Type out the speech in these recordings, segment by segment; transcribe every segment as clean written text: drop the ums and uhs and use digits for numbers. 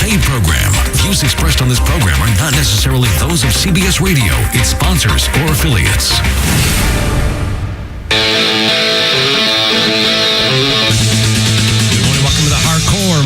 paid program. Views expressed on this program are not necessarily those of CBS Radio, its sponsors, or affiliates.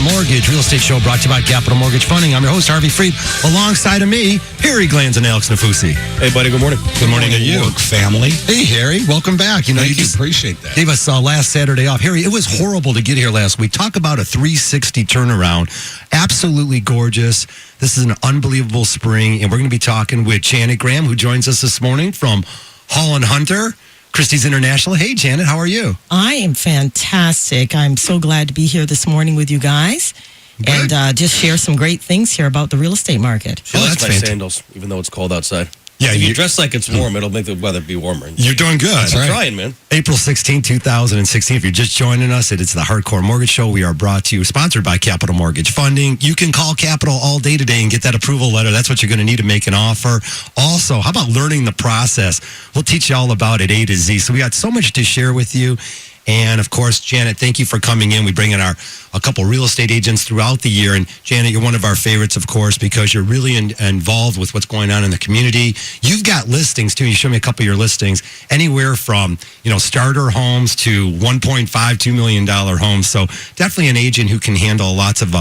Mortgage Real Estate Show brought to you by Capital Mortgage Funding. I'm your host, Harvey Freed. Alongside of me, Harry Glanz and Alex Nafusi. Hey, buddy. Good morning. Good morning to you. Work family. Hey, Harry. Welcome back. You Appreciate that. Gave us last Saturday off. Harry, it was horrible to get here last week. Talk about a 360 turnaround. Absolutely gorgeous. This is an unbelievable spring, and we're going to be talking with Janet Graham, who joins us this morning from Hall & Hunter. Christie's International. Hey, Janet, how are you? I am fantastic. I'm so glad to be here this morning with you guys. Good. And just share some great things here about the real estate market. She likes my sandals, even though it's cold outside. Yeah, you dress like it's warm, it'll make the weather be warmer. You're doing good. I'm trying, man. April 16, 2016. If you're just joining us, it's the Hardcore Mortgage Show. We are brought to you, sponsored by Capital Mortgage Funding. You can call Capital all day today and get that approval letter. That's what you're going to need to make an offer. Also, how about learning the process? We'll teach you all about it A to Z. So we got so much to share with you. And, of course, Janet, thank you for coming in. We bring in a couple real estate agents throughout the year. And, Janet, you're one of our favorites, of course, because you're really involved with what's going on in the community. You've got listings, too. You showed me a couple of your listings, anywhere from, starter homes to $1.5, $2 million homes. So definitely an agent who can handle lots of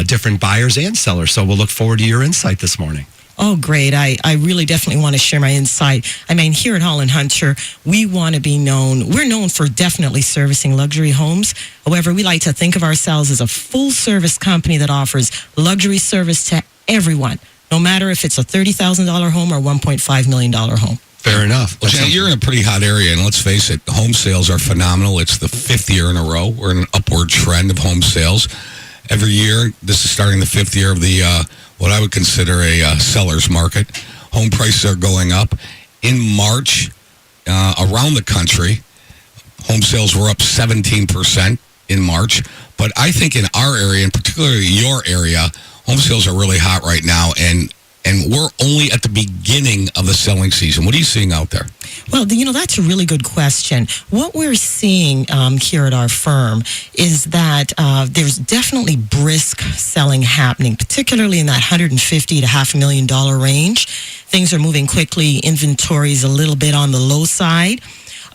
different buyers and sellers. So we'll look forward to your insight this morning. Oh, great. I really definitely want to share my insight. I mean, here at Hall & Hunter, we want to be known. We're known for definitely servicing luxury homes. However, we like to think of ourselves as a full-service company that offers luxury service to everyone, no matter if it's a $30,000 home or $1.5 million home. Fair enough. Well, Janet, you're in a pretty hot area, and let's face it, home sales are phenomenal. It's the fifth year in a row. We're in an upward trend of home sales. Every year, this is starting the fifth year of the what I would consider a seller's market. Home prices are going up. In March, around the country, home sales were up 17% in March. But I think in our area, and particularly your area, home sales are really hot right now, and we're only at the beginning of the selling season. What are you seeing out there? Well, that's a really good question. What we're seeing here at our firm is that there's definitely brisk selling happening, particularly in that $150,000 to $500,000 range. Things are moving quickly. Inventory is a little bit on the low side.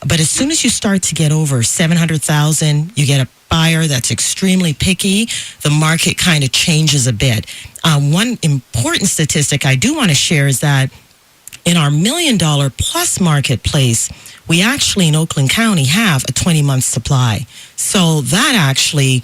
But as soon as you start to get over $700,000, you get a buyer that's extremely picky, the market kind of changes a bit. One important statistic I do want to share is that in our $1 million plus marketplace, we actually in Oakland County have a 20-month supply. So that actually,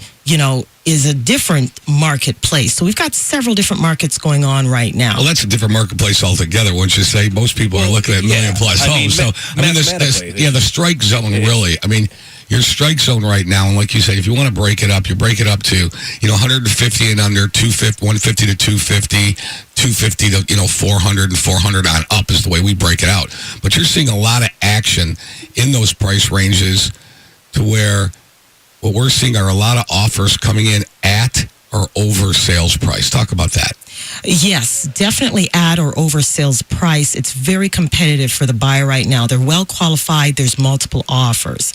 is a different marketplace. So we've got several different markets going on right now. Well, that's a different marketplace altogether. Once you say most people are looking at million plus homes. The strike zone really. I mean, your strike zone right now, and like you said, if you want to break it up, you break it up to 150 and under, 150 to 250, 250 to 400, and 400 on up is the way we break it out. But you're seeing a lot of action in those price ranges to where what we're seeing are a lot of offers coming in at or over sales price. Talk about that. Yes, definitely at or over sales price. It's very competitive for the buyer right now. They're well qualified. There's multiple offers.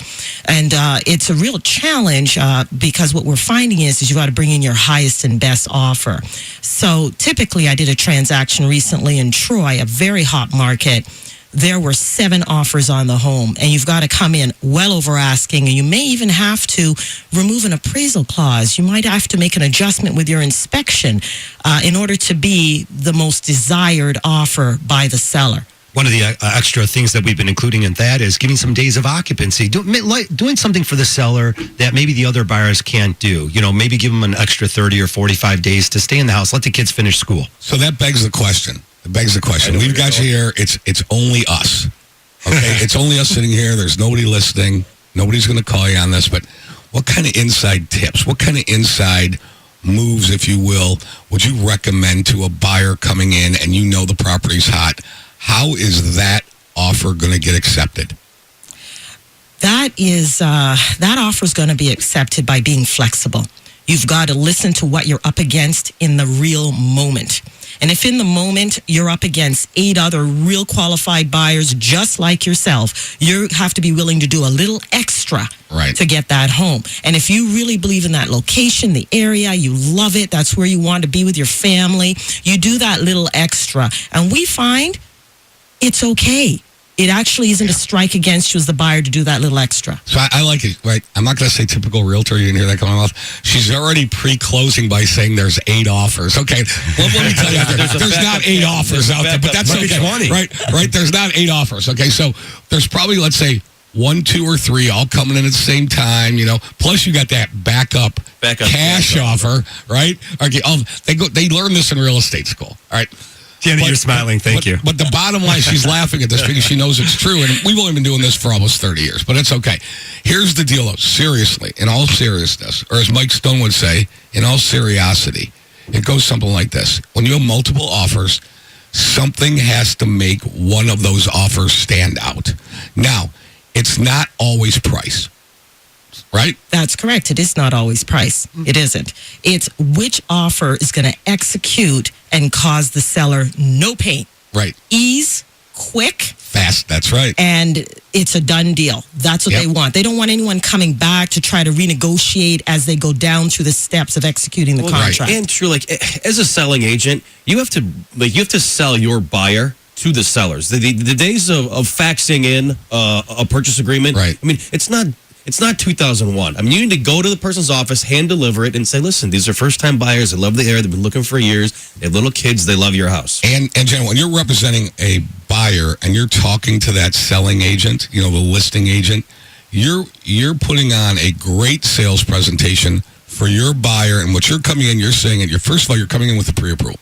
And it's a real challenge because what we're finding is you got to bring in your highest and best offer. So typically I did a transaction recently in Troy, a very hot market. There were 7 offers on the home, and you've got to come in well over asking, and you may even have to remove an appraisal clause. You might have to make an adjustment with your inspection in order to be the most desired offer by the seller. One of the extra things that we've been including in that is giving some days of occupancy, doing something for the seller that maybe the other buyers can't do. Maybe give them an extra 30 or 45 days to stay in the house, let the kids finish school. So that begs the question. We've got you here. It's only us. Okay? It's only us sitting here. There's nobody listening. Nobody's going to call you on this. But what kind of inside tips, what kind of inside moves, if you will, would you recommend to a buyer coming in and the property's hot? How is that offer going to get accepted? That offer is going to be accepted by being flexible. You've got to listen to what you're up against in the real moment. And if in the moment you're up against 8 other real qualified buyers just like yourself, you have to be willing to do a little extra to get that home. And if you really believe in that location, the area, you love it, that's where you want to be with your family, you do that little extra. And we find it's okay. It actually isn't a strike against you as the buyer to do that little extra. So I like it, right? I'm not going to say typical realtor. You didn't hear that coming off. She's already pre-closing by saying there's 8 offers. Okay, well, let me tell you, there's not 8 offers out there, but that's okay. 20. Right. There's not 8 offers. Okay, so there's probably, let's say, 1, 2, or 3 all coming in at the same time. Plus you got that backup cash offer, right? Okay, they learn this in real estate school. All right. Jenny, you're smiling. Thank you. But the bottom line, she's laughing at this because she knows it's true. And we've only been doing this for almost 30 years, but it's okay. Here's the deal, though. Seriously, in all seriousness, or as Mike Stone would say, in all seriosity, it goes something like this. When you have multiple offers, something has to make one of those offers stand out. Now, it's not always price. Right? That's correct. It is not always price. It isn't. It's which offer is going to execute and cause the seller no pain. Right. Ease, quick. Fast. That's right. And it's a done deal. That's what they want. They don't want anyone coming back to try to renegotiate as they go down through the steps of executing the contract. Right. And true, as a selling agent, you have to sell your buyer to the sellers. The days of faxing in a purchase agreement. Right. I mean, it's not 2001. I mean, you need to go to the person's office, hand deliver it, and say, listen, these are first-time buyers. They love the area. They've been looking for years. They have little kids. They love your house. And Jen, when you're representing a buyer and you're talking to that selling agent, the listing agent, you're putting on a great sales presentation for your buyer. And what you're coming in, you're saying it. First of all, you're coming in with a pre-approval.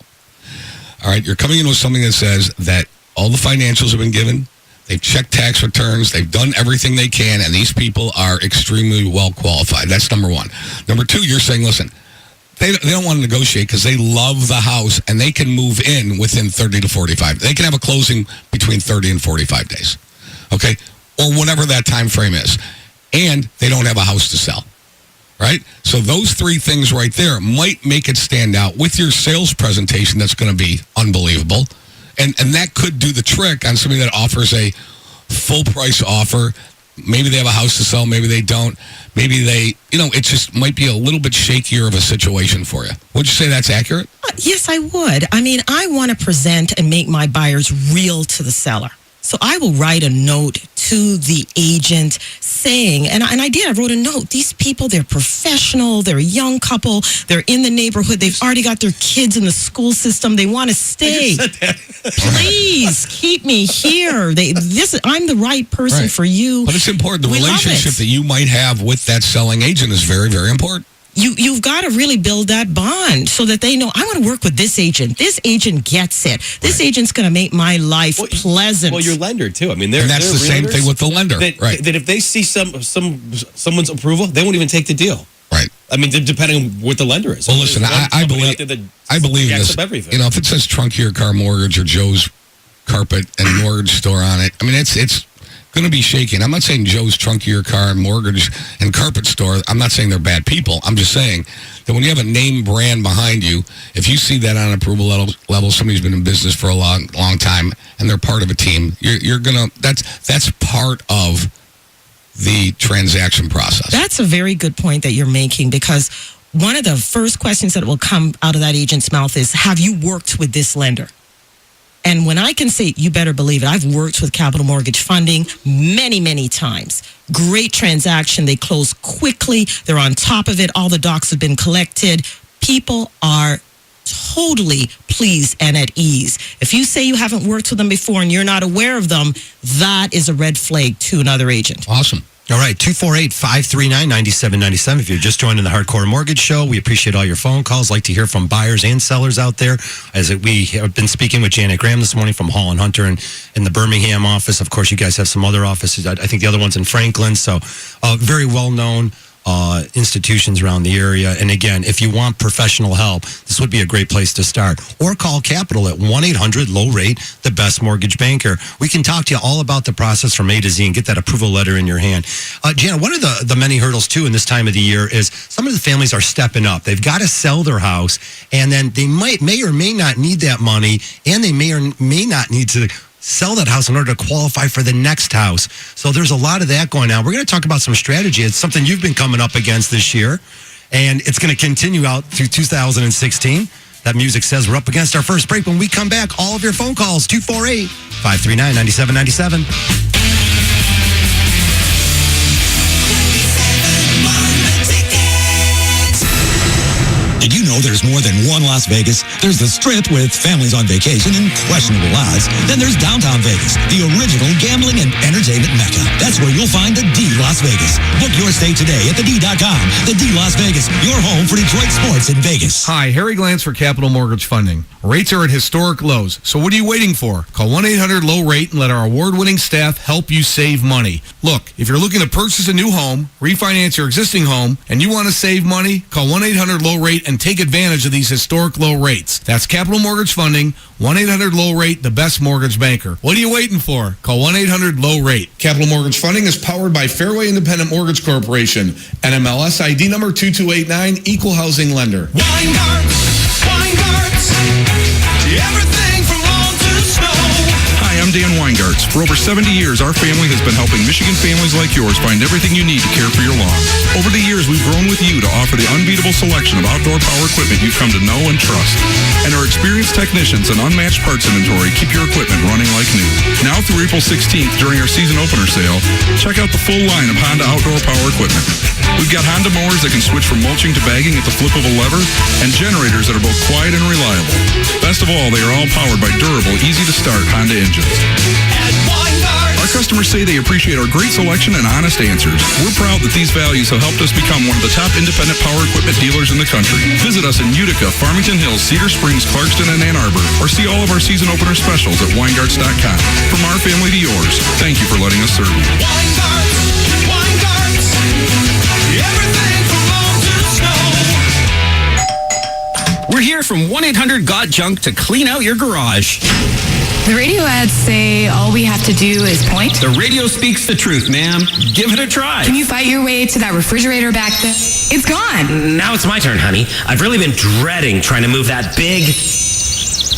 All right? You're coming in with something that says that all the financials have been given. They've checked tax returns. They've done everything they can, and these people are extremely well qualified. That's number one. Number two, you're saying, listen, they don't want to negotiate because they love the house, and they can move in within 30 to 45. They can have a closing between 30 and 45 days, okay, or whatever that time frame is, and they don't have a house to sell, right? So those 3 things right there might make it stand out with your sales presentation. That's going to be unbelievable. And that could do the trick on somebody that offers a full price offer. Maybe they have a house to sell. Maybe they don't. Maybe they, it just might be a little bit shakier of a situation for you. Would you say that's accurate? Yes, I would. I mean, I want to present and make my buyers real to the seller. So I will write a note to the agent saying, and I did, I wrote a note. These people, they're professional, they're a young couple, they're in the neighborhood, they've already got their kids in the school system, they want to stay. Please keep me here. I'm the right person for you. But it's important. The relationship that you might have with that selling agent is very, very important. You've got to really build that bond so that they know, I want to work with this agent. This agent gets it. This agent's going to make my life pleasant. Well, your lender, too. I mean, and that's the same thing with the lender. That if they see someone's approval, they won't even take the deal. Right. I mean, depending on what the lender is. Well, listen, I believe this. Everything. If it says Trunk Your Car Mortgage or Joe's Carpet and Mortgage Store on it, I mean, it's going to be shaky. And I'm not saying Joe's Trunk Your Car and Mortgage and Carpet Store. I'm not saying they're bad people. I'm just saying that when you have a name brand behind you, if you see that on approval level, somebody's been in business for a long time and they're part of a team, you're gonna. That's part of the transaction process. That's a very good point that you're making, because one of the first questions that will come out of that agent's mouth is, have you worked with this lender? And when I can say, you better believe it, I've worked with Capital Mortgage Funding many, many times. Great transaction. They close quickly. They're on top of it. All the docs have been collected. People are totally pleased and at ease. If you say you haven't worked with them before and you're not aware of them, that is a red flag to another agent. Awesome. All right, 248-539-9797. If you're just joining the Hardcore Mortgage Show, we appreciate all your phone calls. Like to hear from buyers and sellers out there. We have been speaking with Janet Graham this morning from Hall & Hunter in the Birmingham office. Of course, you guys have some other offices. I think the other one's in Franklin. So very well known institutions around the area. And again, if you want professional help, this would be a great place to start. Or call Capital at 1-800-LOW-RATE, the best mortgage banker. We can talk to you all about the process from A to Z and get that approval letter in your hand. Jana, one of the many hurdles, too, in this time of the year is some of the families are stepping up. They've got to sell their house, and then they may or may not need that money, and they may or may not need to sell that house in order to qualify for the next house. So there's a lot of that going on. We're going to talk about some strategy. It's something you've been coming up against this year, and it's going to continue out through 2016. That music says we're up against our first break. When we come back, all of your phone calls, 248-539-9797. Did you know there's more than one Las Vegas? There's the Strip with families on vacation and questionable lives. Then there's downtown Vegas, the original gambling and entertainment mecca. That's where you'll find the D Las Vegas. Book your stay today at thed.com. The D Las Vegas, your home for Detroit sports in Vegas. Hi, Harry Glantz for Capital Mortgage Funding. Rates are at historic lows, so what are you waiting for? Call 1-800-LOW-RATE and let our award-winning staff help you save money. Look, if you're looking to purchase a new home, refinance your existing home, and you want to save money, call 1-800-LOW-RATE and take advantage of these historic low rates. That's Capital Mortgage Funding, 1-800-LOW-RATE, the best mortgage banker. What are you waiting for? Call 1-800-LOW-RATE. Capital Mortgage Funding is powered by Fairway Independent Mortgage Corporation, NMLS ID number 2289, Equal Housing Lender. Weingarts, everything from lawn to snow. Hi, I'm Dan Weingarts. For over 70 years, our family has been helping Michigan families like yours find everything you need to care for your lawn. Over the years, we've grown with you to offer the unbeatable selection of outdoor power equipment you've come to know and trust. And our experienced technicians and unmatched parts inventory keep your equipment running like new. Now through April 16th, during our season opener sale, check out the full line of Honda outdoor power equipment. We've got Honda mowers that can switch from mulching to bagging at the flip of a lever, and generators that are both quiet and reliable. Best of all, they are all powered by durable, easy-to-start Honda engines. Our customers say they appreciate our great selection and honest answers. We're proud that these values have helped us become one of the top independent power equipment dealers in the country. Visit us in Utica, Farmington Hills, Cedar Springs, Clarkston, and Ann Arbor, or see all of our season opener specials at Weingarts.com. From our family to yours, thank you for letting us serve you. Weingarts, everything from lawn to snow. We're here from 1-800-GOT-JUNK to clean out your garage. The radio ads say all we have to do is point. The radio speaks the truth, ma'am. Give it a try. Can you fight your way to that refrigerator back there? It's gone. Now it's my turn, honey. I've really been dreading trying to move that big...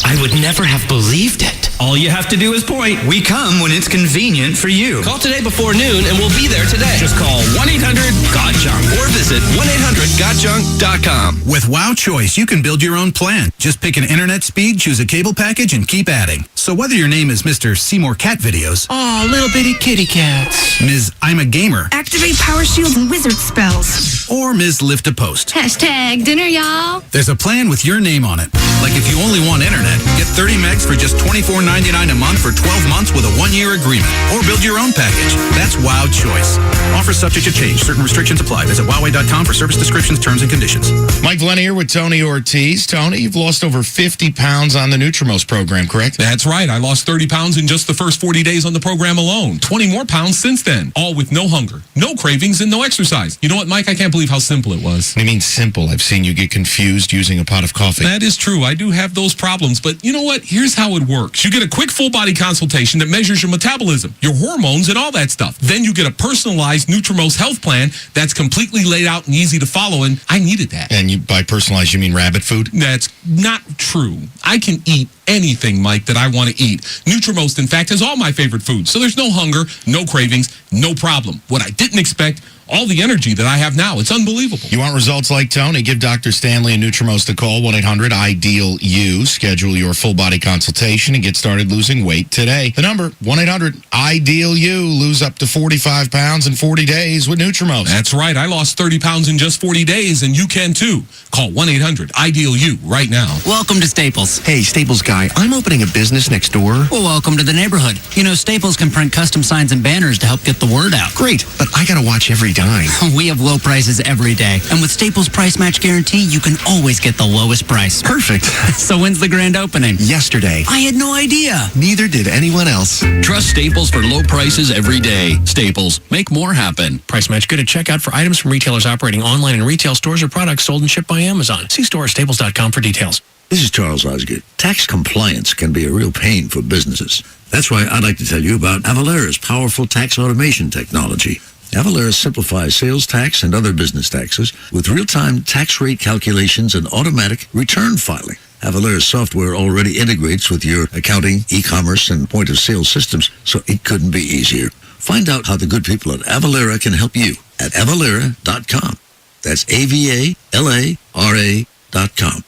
I would never have believed it. All you have to do is point. We come when it's convenient for you. Call today before noon and we'll be there today. Just call 1-800-GOT-JUNK or visit 1-800-GOTJUNK.com. With Wow Choice, you can build your own plan. Just pick an internet speed, choose a cable package, and keep adding. So whether your name is Mr. Seymour Cat Videos, Aw, little bitty kitty cats, Ms. I'm a Gamer, Activate power shields and wizard spells. or Ms. Lift a Post, Hashtag dinner, y'all. there's a plan with your name on it. Like if you only want internet, get 30 megs for just $24.99 a month for 12 months with a 1-year agreement. Or build your own package. That's Wow Choice. Offer subject to change. Certain restrictions apply. Visit Huawei.com for service descriptions, terms, and conditions. Mike Valenti here with Tony Ortiz. Tony, you've lost over 50 pounds on the Nutrimost program, correct? That's right. I lost 30 pounds in just the first 40 days on the program alone. 20 more pounds since then. All with no hunger, no cravings, and no exercise. You know what, Mike? I can't believe how simple it was. What do you mean simple? I've seen you get confused using a pot of coffee. That is true. I do have those problems. But you know what? Here's how it works. You get a quick full-body consultation that measures your metabolism, your hormones, and all that stuff. Then you get a personalized Nutrimost health plan that's completely laid out and easy to follow, and I needed that. And you, by personalized, you mean rabbit food? That's not true. I can eat anything, Mike, that I want to eat. Nutrimost, in fact, has all my favorite foods, so there's no hunger, no cravings, no problem. What I didn't expect, all the energy that I have now. It's unbelievable. You want results like Tony? Give Dr. Stanley and Nutrimost a call, 1-800-IDEAL-U. Schedule your full-body consultation and get started losing weight today. The number, 1-800-IDEAL-U. Lose up to 45 pounds in 40 days with Nutrimost. That's right. I lost 30 pounds in just 40 days, and you can too. Call 1-800-IDEAL-U right now. Welcome to Staples. Hey, Staples guy, I'm opening a business next door. Well, welcome to the neighborhood. You know, Staples can print custom signs and banners to help get the word out. Great, but I gotta watch every dime. We have low prices every day. And with Staples Price Match Guarantee, you can always get the lowest price. Perfect. So when's the grand opening? Yesterday. I had no idea. Neither did anyone else. Trust Staples for low prices every day. Staples, make more happen. Price match good at checkout for items from retailers operating online in retail stores or products sold and shipped by Amazon. See store at staples.com for details. This is Charles Osgood. Tax compliance can be a real pain for businesses. That's why I'd like to tell you about Avalara's powerful tax automation technology. Avalara simplifies sales tax and other business taxes with real-time tax rate calculations and automatic return filing. Avalara's software already integrates with your accounting, e-commerce, and point-of-sale systems, so it couldn't be easier. Find out how the good people at Avalara can help you at avalara.com. That's AVALARA.com.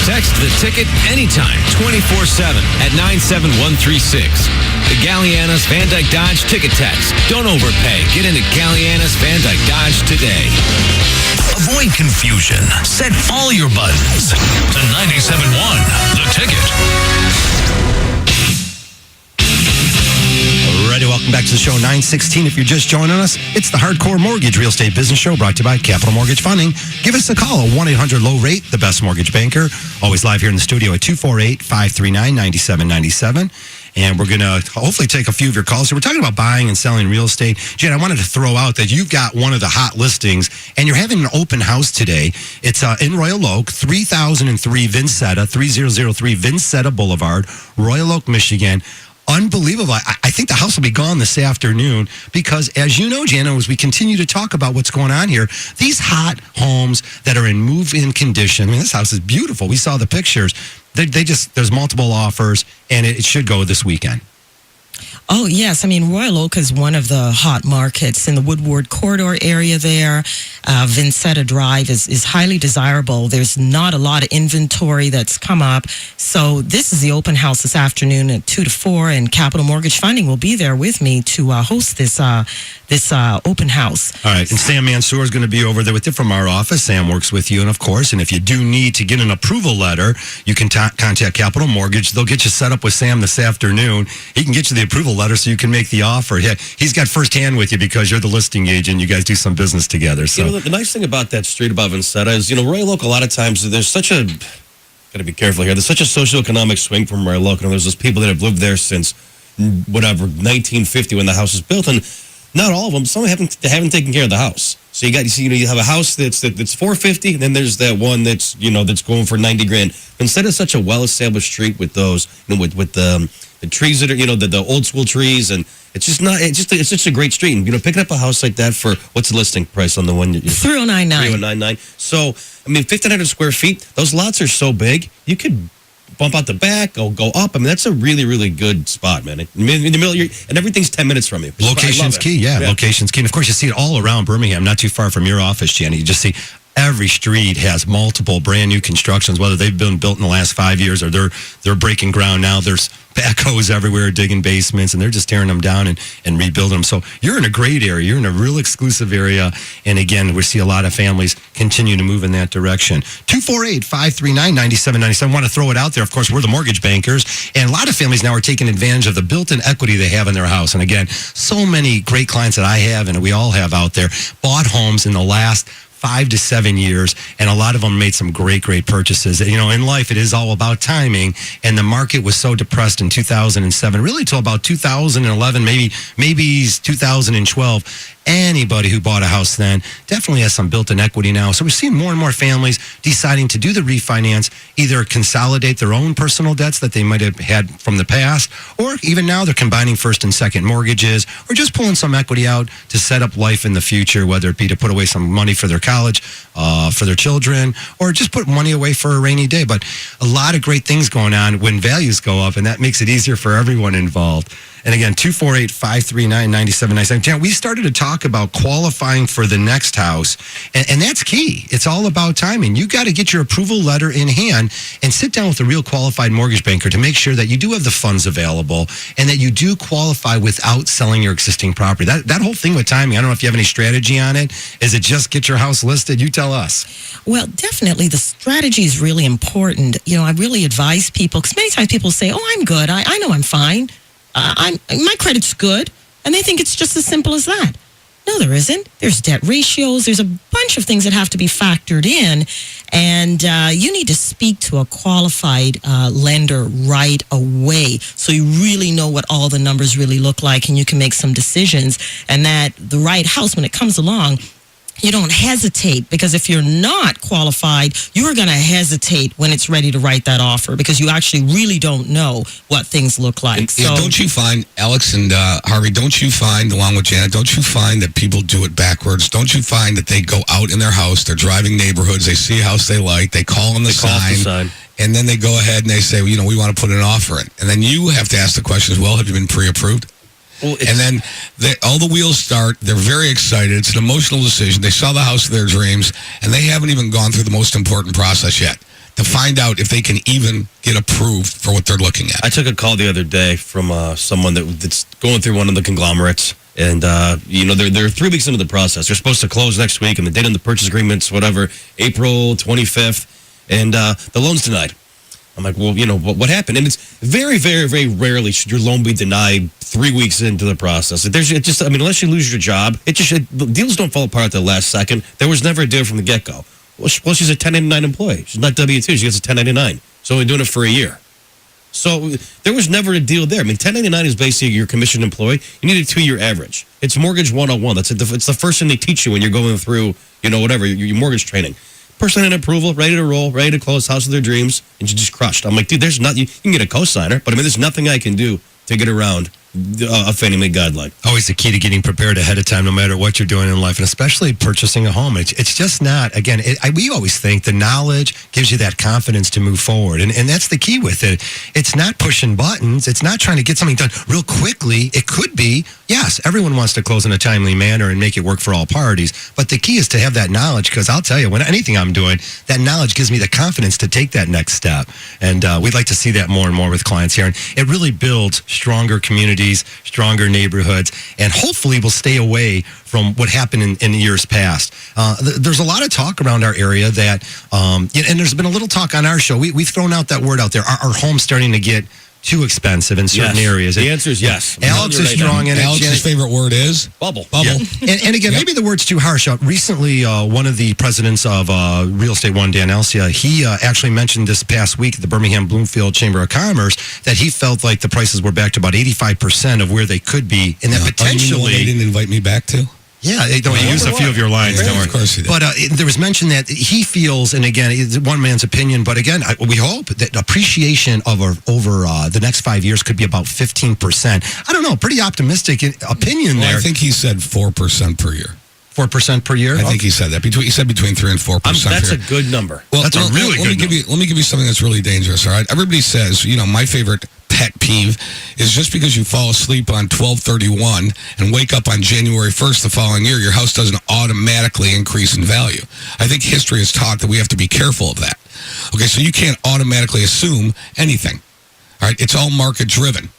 Text the ticket anytime, 24/7 at 97136. The Gallianas Van Dyke Dodge Ticket Text. Don't overpay. Get into Gallianas Van Dyke Dodge today. Avoid confusion. Set all your buttons to 97.1 The Ticket. Alrighty, welcome back to the show, 916. If you're just joining us, it's the Hardcore Mortgage Real Estate Business Show brought to you by Capital Mortgage Funding. Give us a call at 1-800-LOW-RATE, the best mortgage banker. Always live here in the studio at 248-539-9797. And we're going to hopefully take a few of your calls. So we're talking about buying and selling real estate. Jen, I wanted to throw out that you've got one of the hot listings, and you're having an open house today. It's in Royal Oak, 3003 Vincetta, 3003 Vincetta Boulevard, Royal Oak, Michigan. Unbelievable. I think the house will be gone this afternoon because, as you know, Jana, as we continue to talk about what's going on here, these hot homes that are in move-in condition, I mean, this house is beautiful. We saw the pictures. There's multiple offers, and it should go this weekend. Oh, yes. I mean, Royal Oak is one of the hot markets in the Woodward Corridor area there. Vincetta Drive is highly desirable. There's not a lot of inventory that's come up. So this is the open house this afternoon at 2 to 4, and Capital Mortgage Funding will be there with me to host this open house. All right. And Sam Mansour is going to be over there with you from our office. Sam works with you, and of course, and if you do need to get an approval letter, you can contact Capital Mortgage. They'll get you set up with Sam this afternoon. He can get you the approval letter so you can make the offer. He's got firsthand with you because you're the listing agent. You guys do some business together. So the nice thing about that street above Vincetta is, Royal Oak, a lot of times there's such a, got to be careful here, there's such a socioeconomic swing from Royal Oak. There's those people that have lived there since whatever, 1950 when the house was built, and not all of them, some haven't taken care of the house. So you have a house that's $450, and then there's that one that's going for $90,000. Instead of such a well-established street with those, with the trees that are, the old school trees, and it's just a great street. And picking up a house like that for what's the listing price on the one? 3099. 3099. So I mean, 1,500 square feet. Those lots are so big, you could bump out the back, go up. I mean, that's a really, really good spot, man. In the middle, and everything's 10 minutes from you. Location's key, yeah. Location's key. And of course, you see it all around Birmingham, not too far from your office, Jenny. You just see every street has multiple brand new constructions, whether they've been built in the last 5 years or they're breaking ground now. There's backhoes everywhere digging basements, and they're just tearing them down and rebuilding them. So you're in a great area. You're in a real exclusive area. And again, we see a lot of families continue to move in that direction. 248-539-9797. I want to throw it out there. Of course, we're the mortgage bankers, and a lot of families now are taking advantage of the built-in equity they have in their house. And again, so many great clients that I have and we all have out there bought homes in the last 5 to 7 years, and a lot of them made some great purchases. In life, it is all about timing, and the market was so depressed in 2007, really till about 2011, maybe 2012. Anybody who bought a house then definitely has some built-in equity now. So we're seeing more and more families deciding to do the refinance, either consolidate their own personal debts that they might have had from the past, or even now they're combining first and second mortgages, or just pulling some equity out to set up life in the future, whether it be to put away some money for their college, for their children, or just put money away for a rainy day. But a lot of great things going on when values go up, and that makes it easier for everyone involved. And again, 248-539-9797. Jan, we started to talk about qualifying for the next house, and that's key. It's all about timing. You got to get your approval letter in hand and sit down with a real qualified mortgage banker to make sure that you do have the funds available and that you do qualify without selling your existing property. That whole thing with timing, I don't know if you have any strategy on it. Is it just get your house listed? You tell us. Well, definitely the strategy is really important. I really advise people, because many times people say, oh, I'm good. I know I'm fine. My credit's good, and they think it's just as simple as that. No, there isn't. There's debt ratios. There's a bunch of things that have to be factored in. And you need to speak to a qualified lender right away so you really know what all the numbers really look like and you can make some decisions. And that the right house, when it comes along, you don't hesitate, because if you're not qualified, you're going to hesitate when it's ready to write that offer because you actually really don't know what things look like. And, don't you find, Alex and Harvey, don't you find, along with Janet, don't you find that people do it backwards? Don't you find that they go out in their house, they're driving neighborhoods, they see a house they like, they call on the sign, and then they go ahead and they say, well, we want to put an offer in. And then you have to ask the questions, well, have you been pre-approved? Well, and then all the wheels start. They're very excited. It's an emotional decision. They saw the house of their dreams, and they haven't even gone through the most important process yet to find out if they can even get approved for what they're looking at. I took a call the other day from someone that's going through one of the conglomerates, and they're 3 weeks into the process. They're supposed to close next week, and the date on the purchase agreements, whatever, April 25th, and the loan's denied. I'm like, well, what happened? And it's very, very, very rarely should your loan be denied 3 weeks into the process. Unless you lose your job, deals don't fall apart at the last second. There was never a deal from the get-go. Well, she's a 1099 employee. She's not W-2. She gets a 1099. She's only doing it for a year. So there was never a deal there. 1099 is basically your commissioned employee. You need a 2-year average. It's Mortgage 101. It's the first thing they teach you when you're going through, your mortgage training. Person in approval, ready to roll, ready to close, house of their dreams, and you just crushed. I'm like, dude, there's nothing. You can get a cosigner, but there's nothing I can do to get around a Fannie Mae guideline. Always the key to getting prepared ahead of time, no matter what you're doing in life, and especially purchasing a home. It's just not, again, we always think the knowledge gives you that confidence to move forward, and that's the key with it. It's not pushing buttons. It's not trying to get something done real quickly. It could be, yes, everyone wants to close in a timely manner and make it work for all parties, but the key is to have that knowledge, because I'll tell you, when anything I'm doing, that knowledge gives me the confidence to take that next step, and we'd like to see that more and more with clients here, and it really builds stronger communities, stronger neighborhoods, and hopefully we'll stay away from what happened in years past. There's a lot of talk around our area that, and there's been a little talk on our show. We've thrown out that word out there. Our home's starting to get too expensive in certain areas. The answer is yes. Alex is strong in it. Alex's favorite word is? Bubble. Yeah. And again, maybe the word's too harsh. Recently, one of the presidents of Real Estate One, Dan Elsia, he actually mentioned this past week at the Birmingham Bloomfield Chamber of Commerce that he felt like the prices were back to about 85% of where they could be, and that potentially... they didn't invite me back to? Yeah, they don't use a few of your lines. Don't worry. Of course he did. But there was mention that he feels, and again, it's one man's opinion, but again, we hope that appreciation over the next 5 years could be about 15%. I don't know, pretty optimistic opinion there. I think he said 4% per year. 4% per year? I think he said that. He said between 3 and 4%. That's per a year. good number. Well, that's a really good number. Let me give you something that's really dangerous, all right? Everybody says, my favorite pet peeve is just because you fall asleep on 12/31 and wake up on January 1st the following year, your house doesn't automatically increase in value. I think history has taught that we have to be careful of that. Okay, so you can't automatically assume anything. All right, it's all market driven.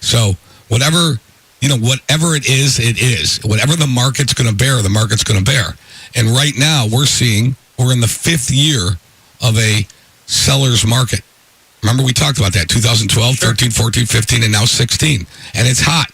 So whatever it is. Whatever the market's going to bear, the market's going to bear. And right now we're in the 5th year of a seller's market. Remember we talked about that, 2012, 13, 14, 15, and now 16. And it's hot.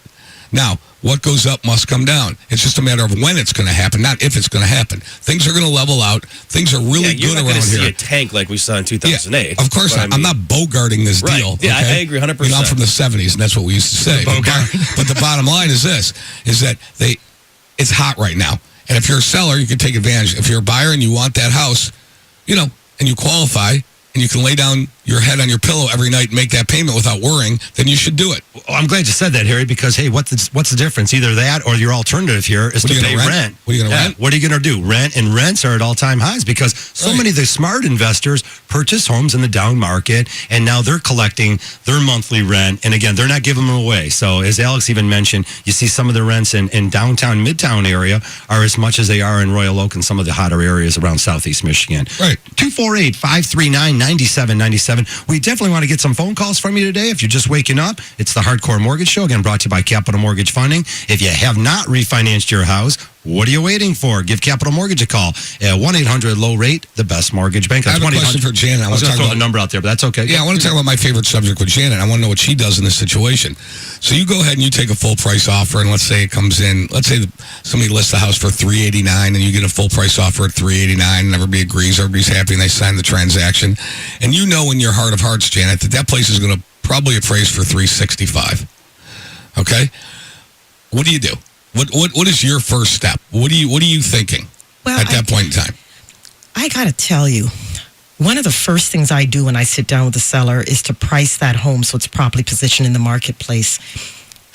Now, what goes up must come down. It's just a matter of when it's going to happen, not if it's going to happen. Things are going to level out. Things are really good around here. You're not going to see a tank like we saw in 2008. Yeah, of course not. I'm not bogarting this deal. Yeah, okay? I agree 100%. I'm from the 70s, and that's what we used to say. But the bottom line is this, is that it's hot right now. And if you're a seller, you can take advantage. If you're a buyer and you want that house, and you qualify, and you can lay down your head on your pillow every night and make that payment without worrying, then you should do it. Well, I'm glad you said that, Harry, because, hey, what's the difference? Either that or your alternative here is to pay rent. What are you going to rent? What are you going to do? Rent, and rents are at all-time highs because so many of the smart investors purchase homes in the down market, and now they're collecting their monthly rent, and again, they're not giving them away. So as Alex even mentioned, you see some of the rents in downtown, midtown area are as much as they are in Royal Oak and some of the hotter areas around southeast Michigan. Right. 248-539-9797. We definitely want to get some phone calls from you today. If you're just waking up, it's the Hardcore Mortgage Show, again, brought to you by Capital Mortgage Funding. If you have not refinanced your house, What are you waiting for? Give Capital Mortgage a call at 1-800-LOW-RATE, the best mortgage bank. I have a question for Janet. I was going to throw the number out there, but that's okay. Yeah, I want to talk about my favorite subject with Janet. I want to know what she does in this situation. So you go ahead and you take a full price offer, and let's say it comes in. Let's say somebody lists the house for $389, and you get a full price offer at $389, and everybody agrees, everybody's happy, and they sign the transaction. And you know in your heart of hearts, Janet, that place is going to probably appraise for $365. Okay, what do you do? What is your first step? What are you thinking at that point in time? I got to tell you, one of the first things I do when I sit down with the seller is to price that home so it's properly positioned in the marketplace.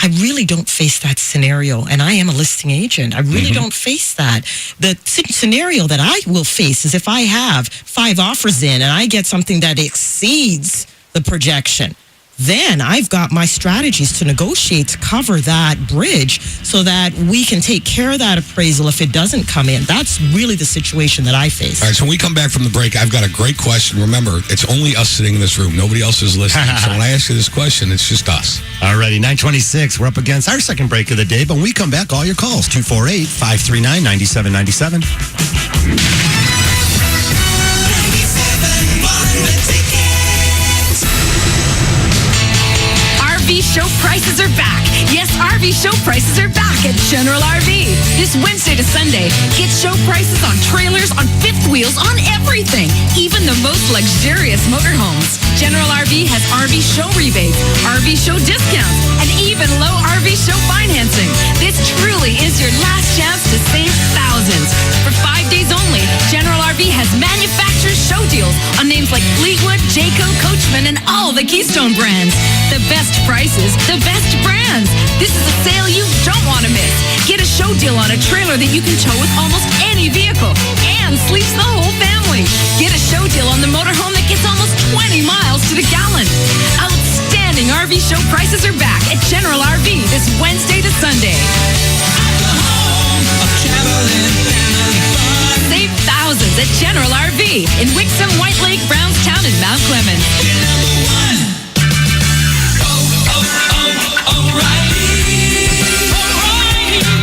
I really don't face that scenario, and I am a listing agent. I really don't face that. The scenario that I will face is if I have 5 offers in and I get something that exceeds the projection. Then I've got my strategies to negotiate to cover that bridge so that we can take care of that appraisal if it doesn't come in. That's really the situation that I face. All right, so when we come back from the break, I've got a great question. Remember, it's only us sitting in this room. Nobody else is listening. So when I ask you this question, it's just us. Alrighty, 9:26. We're up against our second break of the day, but when we come back, all your calls, 248-539-9797. RV show prices are back. Yes, RV show prices are back at General RV. This Wednesday to Sunday, get show prices on trailers, on fifth wheels, on everything, even the most luxurious motorhomes. General RV has RV show rebates, RV show discounts, and even low RV show financing. This truly is your last chance to save thousands. For 5 days only, General RV has manufacturer's show deals on names like Fleetwood, Jayco, Coachman, and all the Keystone brands. The best prices, the best brands. This is a sale you don't want to miss. Get a show deal on a trailer that you can tow with almost any vehicle and sleeps the whole family. Get a show deal on the motorhome that gets almost 20 miles to the gallon. Outstanding RV show prices are back at General RV this Wednesday to Sunday. Save thousands at General RV in Wixom, White Lake, Brownstown, and Mount Clemens.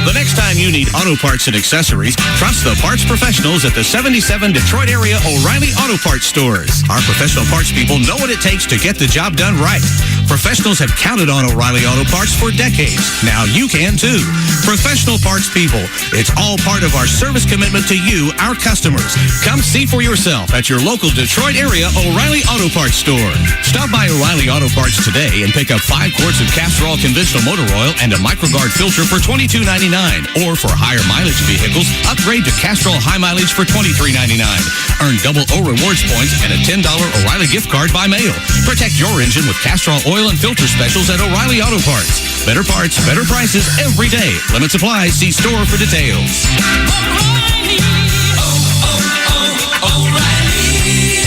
The next time you need auto parts and accessories, trust the parts professionals at the 77 Detroit area O'Reilly Auto Parts stores. Our professional parts people know what it takes to get the job done right. Professionals have counted on O'Reilly Auto Parts for decades. Now you can too. Professional parts people, it's all part of our service commitment to you, our customers. Come see for yourself at your local Detroit area O'Reilly Auto Parts store. Stop by O'Reilly Auto Parts today and pick up 5 quarts of Castrol conventional motor oil and a MicroGuard filter for $22.99. Or for higher mileage vehicles, upgrade to Castrol High Mileage for $23.99. Earn double O rewards points and a $10 O'Reilly gift card by mail. Protect your engine with Castrol oil and filter specials at O'Reilly Auto Parts. Better parts, better prices every day. Limit supply. See store for details. O'Reilly.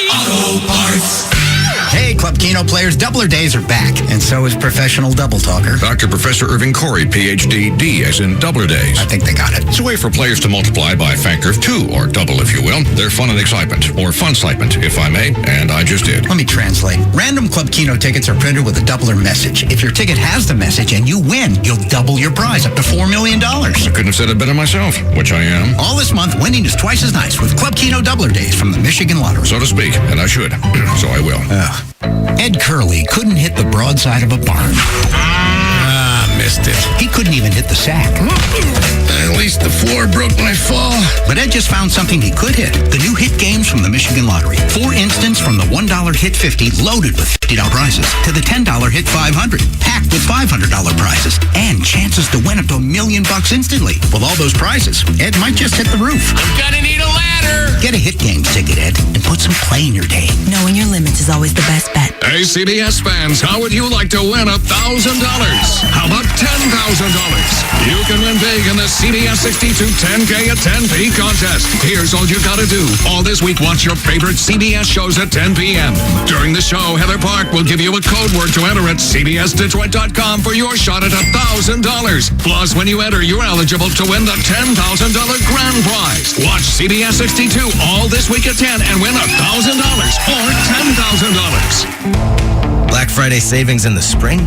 Auto Parts. Hey, Club Keno players, Doubler Days are back, and so is Professional Double Talker. Dr. Professor Irving Corey, PhD, D as in Doubler Days. I think they got it. It's a way for players to multiply by a factor of 2, or double if you will, their fun and excitement, or fun-citement, if I may, and I just did. Let me translate. Random Club Keno tickets are printed with a doubler message. If your ticket has the message and you win, you'll double your prize up to $4 million. I couldn't have said it better myself, which I am. All this month, winning is twice as nice with Club Keno Doubler Days from the Michigan Lottery. So to speak, and I should, so I will. Ed Curley couldn't hit the broadside of a barn. Missed it. He couldn't even hit the sack. At least the floor broke my fall. But Ed just found something he could hit. The new hit games from the Michigan Lottery. For instance, from the $1 hit 50 loaded with $50 prizes to the $10 hit 500 packed with $500 prizes and chances to win up to $1 million instantly. With all those prizes, Ed might just hit the roof. I'm gonna need a ladder. Get a hit games ticket, Ed, and put some play in your day. Knowing your limits is always the best bet. Hey, CBS fans, how would you like to win $1,000? How about $10,000? You can win big in the CBS 62 10K at 10 p contest. Here's all you gotta do. All this week, watch your favorite CBS shows at 10 p.m. During the show, Heather Park will give you a code word to enter at cbsdetroit.com for your shot at $1,000. Plus, when you enter, you're eligible to win the $10,000 grand prize. Watch CBS 62 all this week at 10 and win $1,000 or $10,000. Black Friday savings in the spring?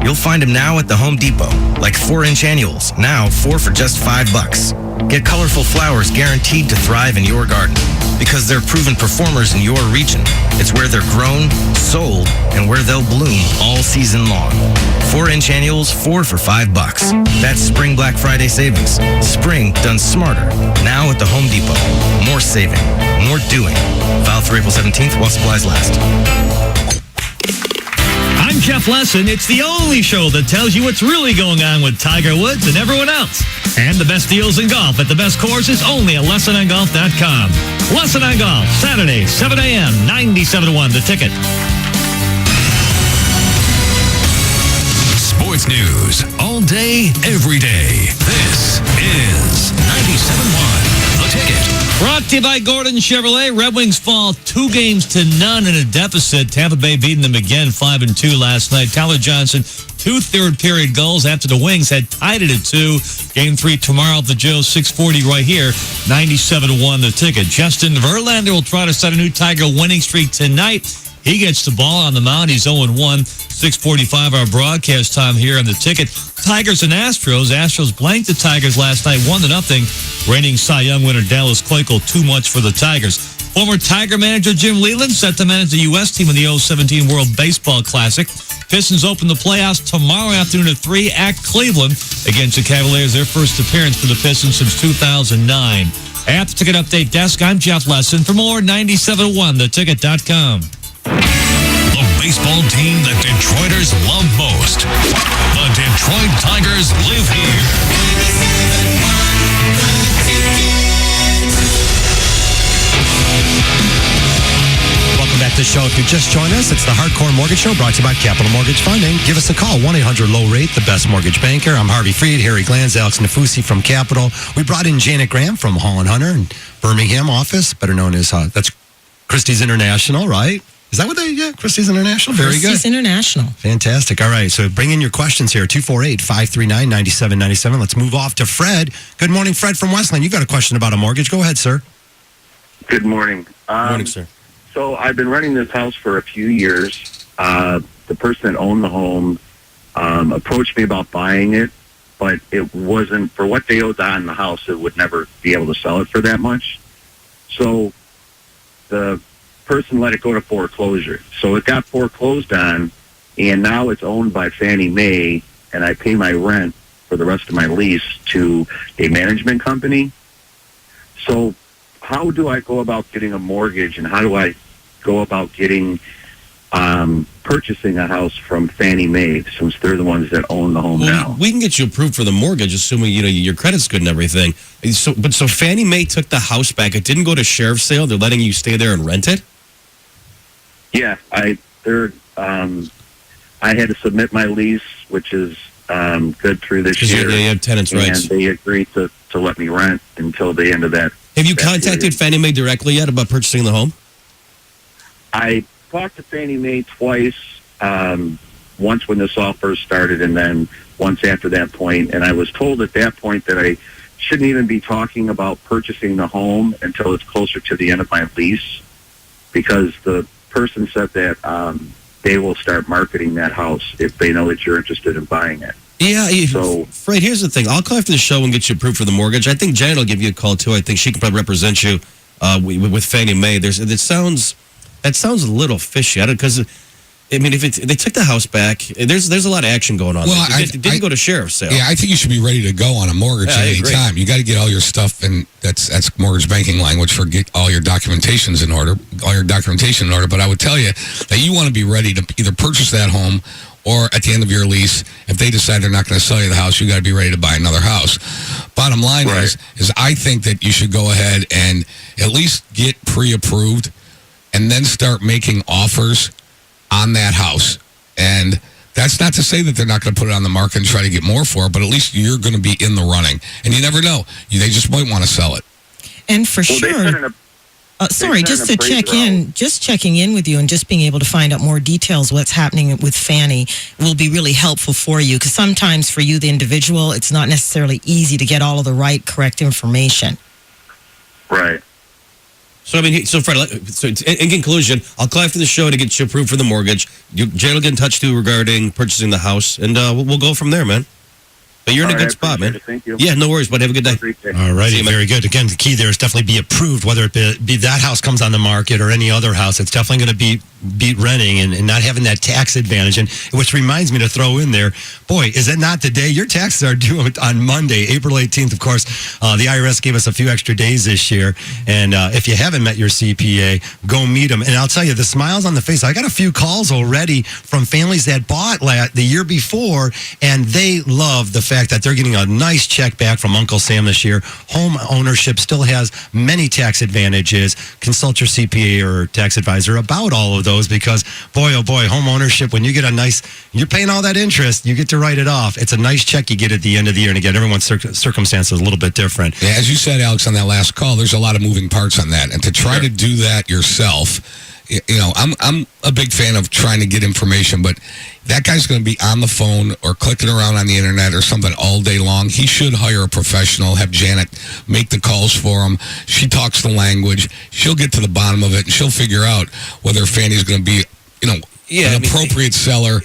You'll find them now at the Home Depot, like 4-inch annuals, now 4 for just $5. Get colorful flowers guaranteed to thrive in your garden because they're proven performers in your region. It's where they're grown, sold, and where they'll bloom all season long. 4-inch annuals, 4 for $5. That's Spring Black Friday savings. Spring done smarter. Now at the Home Depot. More saving, more doing. Filed through April 17th while supplies last. I'm Jeff Lesson. It's the only show that tells you what's really going on with Tiger Woods and everyone else. And the best deals in golf at the best courses only at LessonOnGolf.com. Lesson on Golf, Saturday, 7 a.m., 97.1 The Ticket. Sports news all day, every day. This is 97.1 The Ticket. Brought to you by Gordon Chevrolet. Red Wings fall 2-0 in a deficit. Tampa Bay beating them again 5-2 last night. Tyler Johnson, 2 third-period goals after the Wings had tied it at 2. Game 3 tomorrow at the Joe, 6:40 right here. 97-1 The Ticket. Justin Verlander will try to set a new Tiger winning streak tonight. He gets the ball on the mound. He's 0-1. 6:45 our broadcast time here on The Ticket. Tigers and Astros. Astros blanked the Tigers last night, 1-0. Reigning Cy Young winner Dallas Keuchel, too much for the Tigers. Former Tiger manager Jim Leyland set to manage the U.S. team in the 2017 World Baseball Classic. Pistons open the playoffs tomorrow afternoon at 3 at Cleveland against the Cavaliers, their first appearance for the Pistons since 2009. At the Ticket Update Desk, I'm Jeff Lesson. For more, 97.1theticket.com. The baseball team that Detroiters love most. The Detroit Tigers live here. Welcome back to the show. If you just joined us, it's the Hardcore Mortgage Show brought to you by Capital Mortgage Funding. Give us a call, 1-800-LOW-RATE, the best mortgage banker. I'm Harvey Freed, Harry Glanz, Alex Nafusi from Capital. We brought in Janet Graham from Hall & Hunter and Birmingham office, better known as, that's Christie's International, right? Is that what they, Christie's International? Very good. Christie's International. Fantastic. All right, so bring in your questions here, 248-539-9797. Let's move off to Fred. Good morning, Fred from Westland. You got a question about a mortgage. Go ahead, sir. Good morning. Good morning, sir. So I've been renting this house for a few years. The person that owned the home approached me about buying it, but it wasn't, for what they owed on the house, it would never be able to sell it for that much. So the person let it go to foreclosure. So it got foreclosed on, and now it's owned by Fannie Mae, and I pay my rent for the rest of my lease to a management company. So how do I go about getting a mortgage, and how do I go about getting purchasing a house from Fannie Mae, since they're the ones that own the home now? We can get you approved for the mortgage, assuming your credit's good and everything. So Fannie Mae took the house back. It didn't go to sheriff's sale. They're letting you stay there and rent it. Yeah, I had to submit my lease, which is good through this year. You have tenants' rights. And they agreed to let me rent until the end of that. Have you contacted Fannie Mae directly yet about purchasing the home? I talked to Fannie Mae twice, once when this all first started, and then once after that point. And I was told at that point that I shouldn't even be talking about purchasing the home until it's closer to the end of my lease, because the person said that they will start marketing that house if they know that you're interested in buying it. Yeah, so Fred, here's the thing. I'll call after the show and get you approved for the mortgage. I think Janet will give you a call, too. I think she can probably represent you with Fannie Mae. That sounds a little fishy. Because, I mean, if they took the house back, there's a lot of action going on. Well, it didn't go to sheriff's sale. Yeah, I think you should be ready to go on a mortgage at any time. You got to get all your stuff, and that's mortgage banking language for get all your documentations in order, But I would tell you that you want to be ready to either purchase that home, or at the end of your lease, if they decide they're not going to sell you the house, you got to be ready to buy another house. Bottom line is I think that you should go ahead and at least get pre-approved, and then start making offers on that house. And that's not to say that they're not going to put it on the market and try to get more for it, but at least you're going to be in the running. And you never know. They just might want to sell it. And for sure... checking in with you and just being able to find out more details what's happening with Fannie will be really helpful for you, because sometimes for you, the individual, it's not necessarily easy to get all of the correct information. Right. So, I mean, so Fred, in conclusion, I'll call after the show to get you approved for the mortgage. Jay will get in touch, too, regarding purchasing the house, and we'll go from there, man. But you're in a good spot, man. Thank you. Yeah, no worries, but have a good day. All righty, very good. Again, the key there is definitely be approved, whether it be that house comes on the market or any other house. It's definitely going to beat renting and not having that tax advantage. And which reminds me to throw in there, boy, is it not the day? Your taxes are due on Monday, April 18th. Of course, the IRS gave us a few extra days this year. And if you haven't met your CPA, go meet them. And I'll tell you, the smiles on the face, I got a few calls already from families that bought the year before, and they love the fact that they're getting a nice check back from Uncle Sam this year. Home ownership still has many tax advantages. Consult your CPA or tax advisor about all of those because, boy, oh boy, home ownership, when you get you're paying all that interest, you get to write it off. It's a nice check you get at the end of the year. And again, everyone's circumstances a little bit different. Yeah, as you said, Alex, on that last call, there's a lot of moving parts on that. And to try to do that yourself, you know, I'm a big fan of trying to get information, but that guy's going to be on the phone or clicking around on the internet or something all day long. He should hire a professional, have Janet make the calls for him. She talks the language. She'll get to the bottom of it, and she'll figure out whether Fannie's going to be, you know, an appropriate seller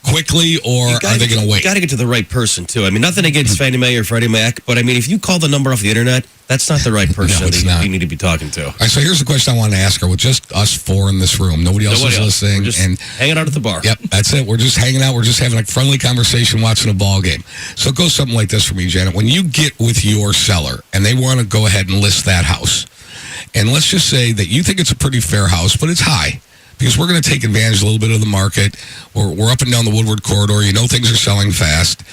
quickly, or are they going to wait? You got to get to the right person, too. I mean, nothing against Fannie Mae or Freddie Mac, but I mean, if you call the number off the internet, that's not the right person you need to be talking to. All right, so here's the question I wanted to ask her with just us four in this room. Nobody else is listening. We're just and hanging out at the bar. Yep, that's it. We're just hanging out. We're just having a friendly conversation, watching a ball game. So it goes something like this for me, Janet. When you get with your seller and they want to go ahead and list that house, and let's just say that you think it's a pretty fair house, but it's high, because we're going to take advantage a little bit of the market. We're up and down the Woodward corridor. You know things are selling fast.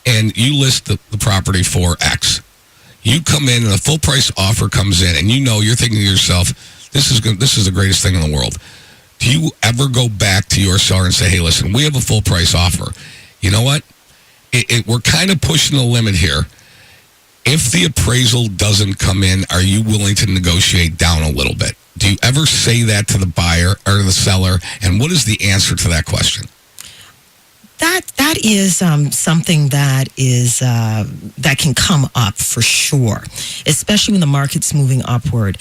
And you list the property for X. You come in and a full price offer comes in, and you know you're thinking to yourself, this is the greatest thing in the world. Do you ever go back to your seller and say, hey, listen, we have a full price offer. You know what? We're kind of pushing the limit here. If the appraisal doesn't come in, are you willing to negotiate down a little bit? Do you ever say that to the buyer or the seller? And what is the answer to that question? That is something that is that can come up for sure, especially when the market's moving upward.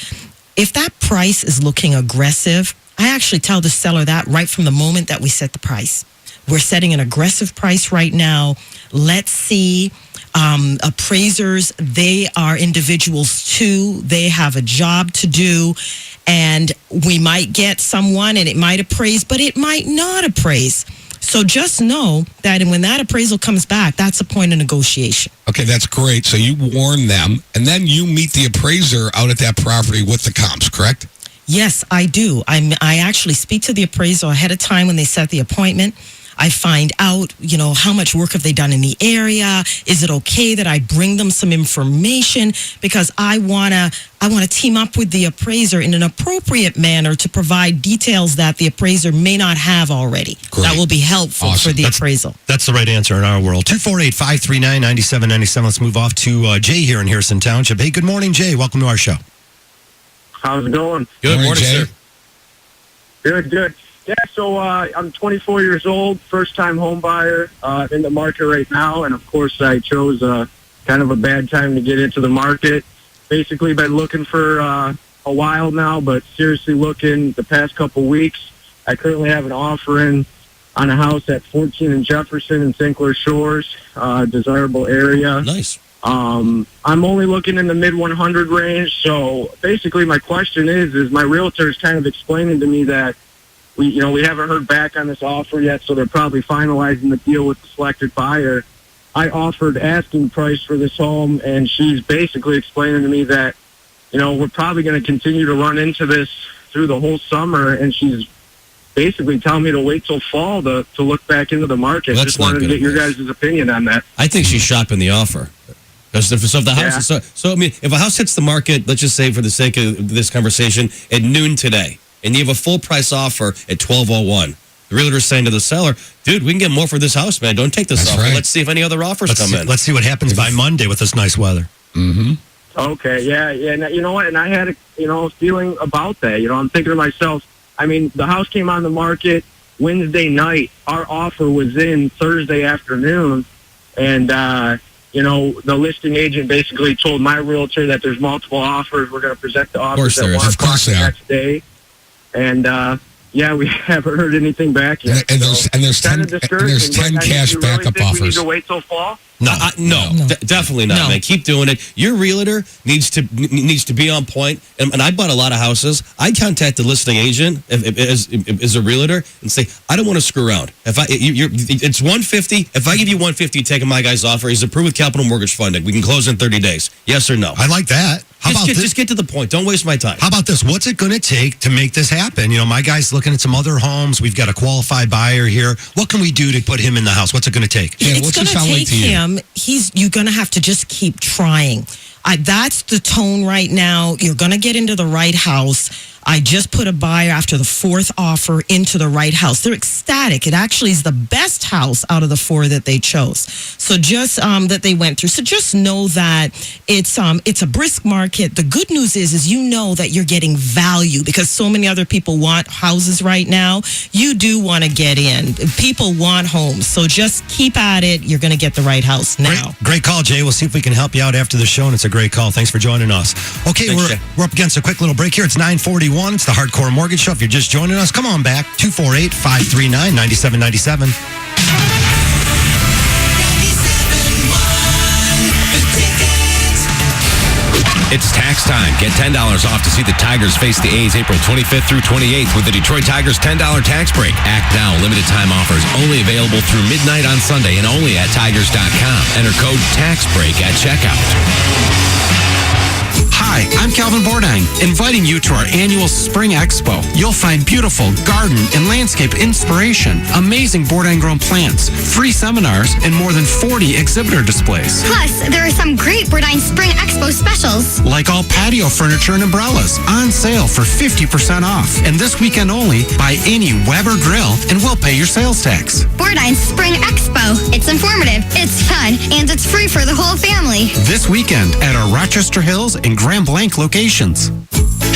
If that price is looking aggressive, I actually tell the seller that right from the moment that we set the price. We're setting an aggressive price right now. Let's see. Appraisers, they are individuals too. They have a job to do, and we might get someone and it might appraise, but it might not appraise. So just know that when that appraisal comes back, that's a point of negotiation. Okay, that's great. So you warn them, and then you meet the appraiser out at that property with the comps, correct? Yes, I do. I actually speak to the appraiser ahead of time when they set the appointment. I find out, you know, how much work have they done in the area? Is it okay that I bring them some information? Because I wanna team up with the appraiser in an appropriate manner to provide details that the appraiser may not have already. Great. That will be helpful for the appraisal. That's the right answer in our world. 248-539-9797. Let's move off to Jay here in Harrison Township. Hey, good morning, Jay. Welcome to our show. How's it going? Good morning, Jay. sir. Good. Yeah, so I'm 24 years old, first-time home buyer in the market right now, and of course I chose kind of a bad time to get into the market. Basically been looking for a while now, but seriously looking the past couple weeks. I currently have an offer in on a house at 14 and Jefferson in St. Clair Shores, desirable area. Nice. I'm only looking in the mid-100 range, so basically my question is my realtor is kind of explaining to me that we haven't heard back on this offer yet, so they're probably finalizing the deal with the selected buyer. I offered asking price for this home, and she's basically explaining to me that, you know, we're probably going to continue to run into this through the whole summer, and she's basically telling me to wait till fall to look back into the market. Well, just wanted to get your guys' opinion on that. I think she's shopping the offer. Because if the house is, I mean, if a house hits the market, let's just say for the sake of this conversation, at noon today, and you have a full price offer at $12.01. The realtor's saying to the seller, dude, we can get more for this house, man. Don't take this offer. right. Let's see if any other offers come in. Let's see what happens by Monday with this nice weather. Mm-hmm. Okay, yeah. And you know what? And I had a feeling about that. You know, I'm thinking to myself, I mean, the house came on the market Wednesday night. Our offer was in Thursday afternoon. And, the listing agent basically told my realtor that there's multiple offers. We're going to present the offers at 1 o'clock the next day. And, we haven't heard anything back yet. And there's 10 cash backup offers. We need to wait till fall? No, definitely not, man. Keep doing it. Your realtor needs to be on point. And I bought a lot of houses. I contact the listing agent as a realtor and say, I don't want to screw around. It's $150. If I give you $150, taking my guy's offer, he's approved with Capital Mortgage Funding. We can close in 30 days. Yes or no? I like that. Just get to the point. Don't waste my time. How about this? What's it going to take to make this happen? My guy's looking at some other homes. We've got a qualified buyer here. What can we do to put him in the house? What's it going to take? It's going to take him. You're going to have to just keep trying. That's the tone right now. You're going to get into the right house. I just put a buyer after the 4th offer into the right house. They're ecstatic. It actually is the best house out of the 4 that they chose. So just that they went through. So just know that it's a brisk market. The good news is that you're getting value because so many other people want houses right now. You do want to get in. People want homes. So just keep at it. You're going to get the right house now. Great call, Jay. We'll see if we can help you out after the show, and it's a great call. Thanks for joining us. Okay, we're up against a quick little break here. It's 9:41. It's the Hardcore Mortgage Show. If you're just joining us, come on back. 248-539-9797. It's tax time. Get $10 off to see the Tigers face the A's April 25th through 28th with the Detroit Tigers $10 tax break. Act now. Limited time offers only available through midnight on Sunday and only at Tigers.com. Enter code TAXBREAK at checkout. Hi, I'm Calvin Bordine, inviting you to our annual Spring Expo. You'll find beautiful garden and landscape inspiration, amazing Bordine-grown plants, free seminars, and more than 40 exhibitor displays. Plus, there are some great Bordine Spring Expo specials. Like all patio furniture and umbrellas, on sale for 50% off. And this weekend only, buy any Weber grill and we'll pay your sales tax. Bordine Spring Expo. It's informative, it's fun, and it's free for the whole family. This weekend at our Rochester Hills and Grand Blanc locations.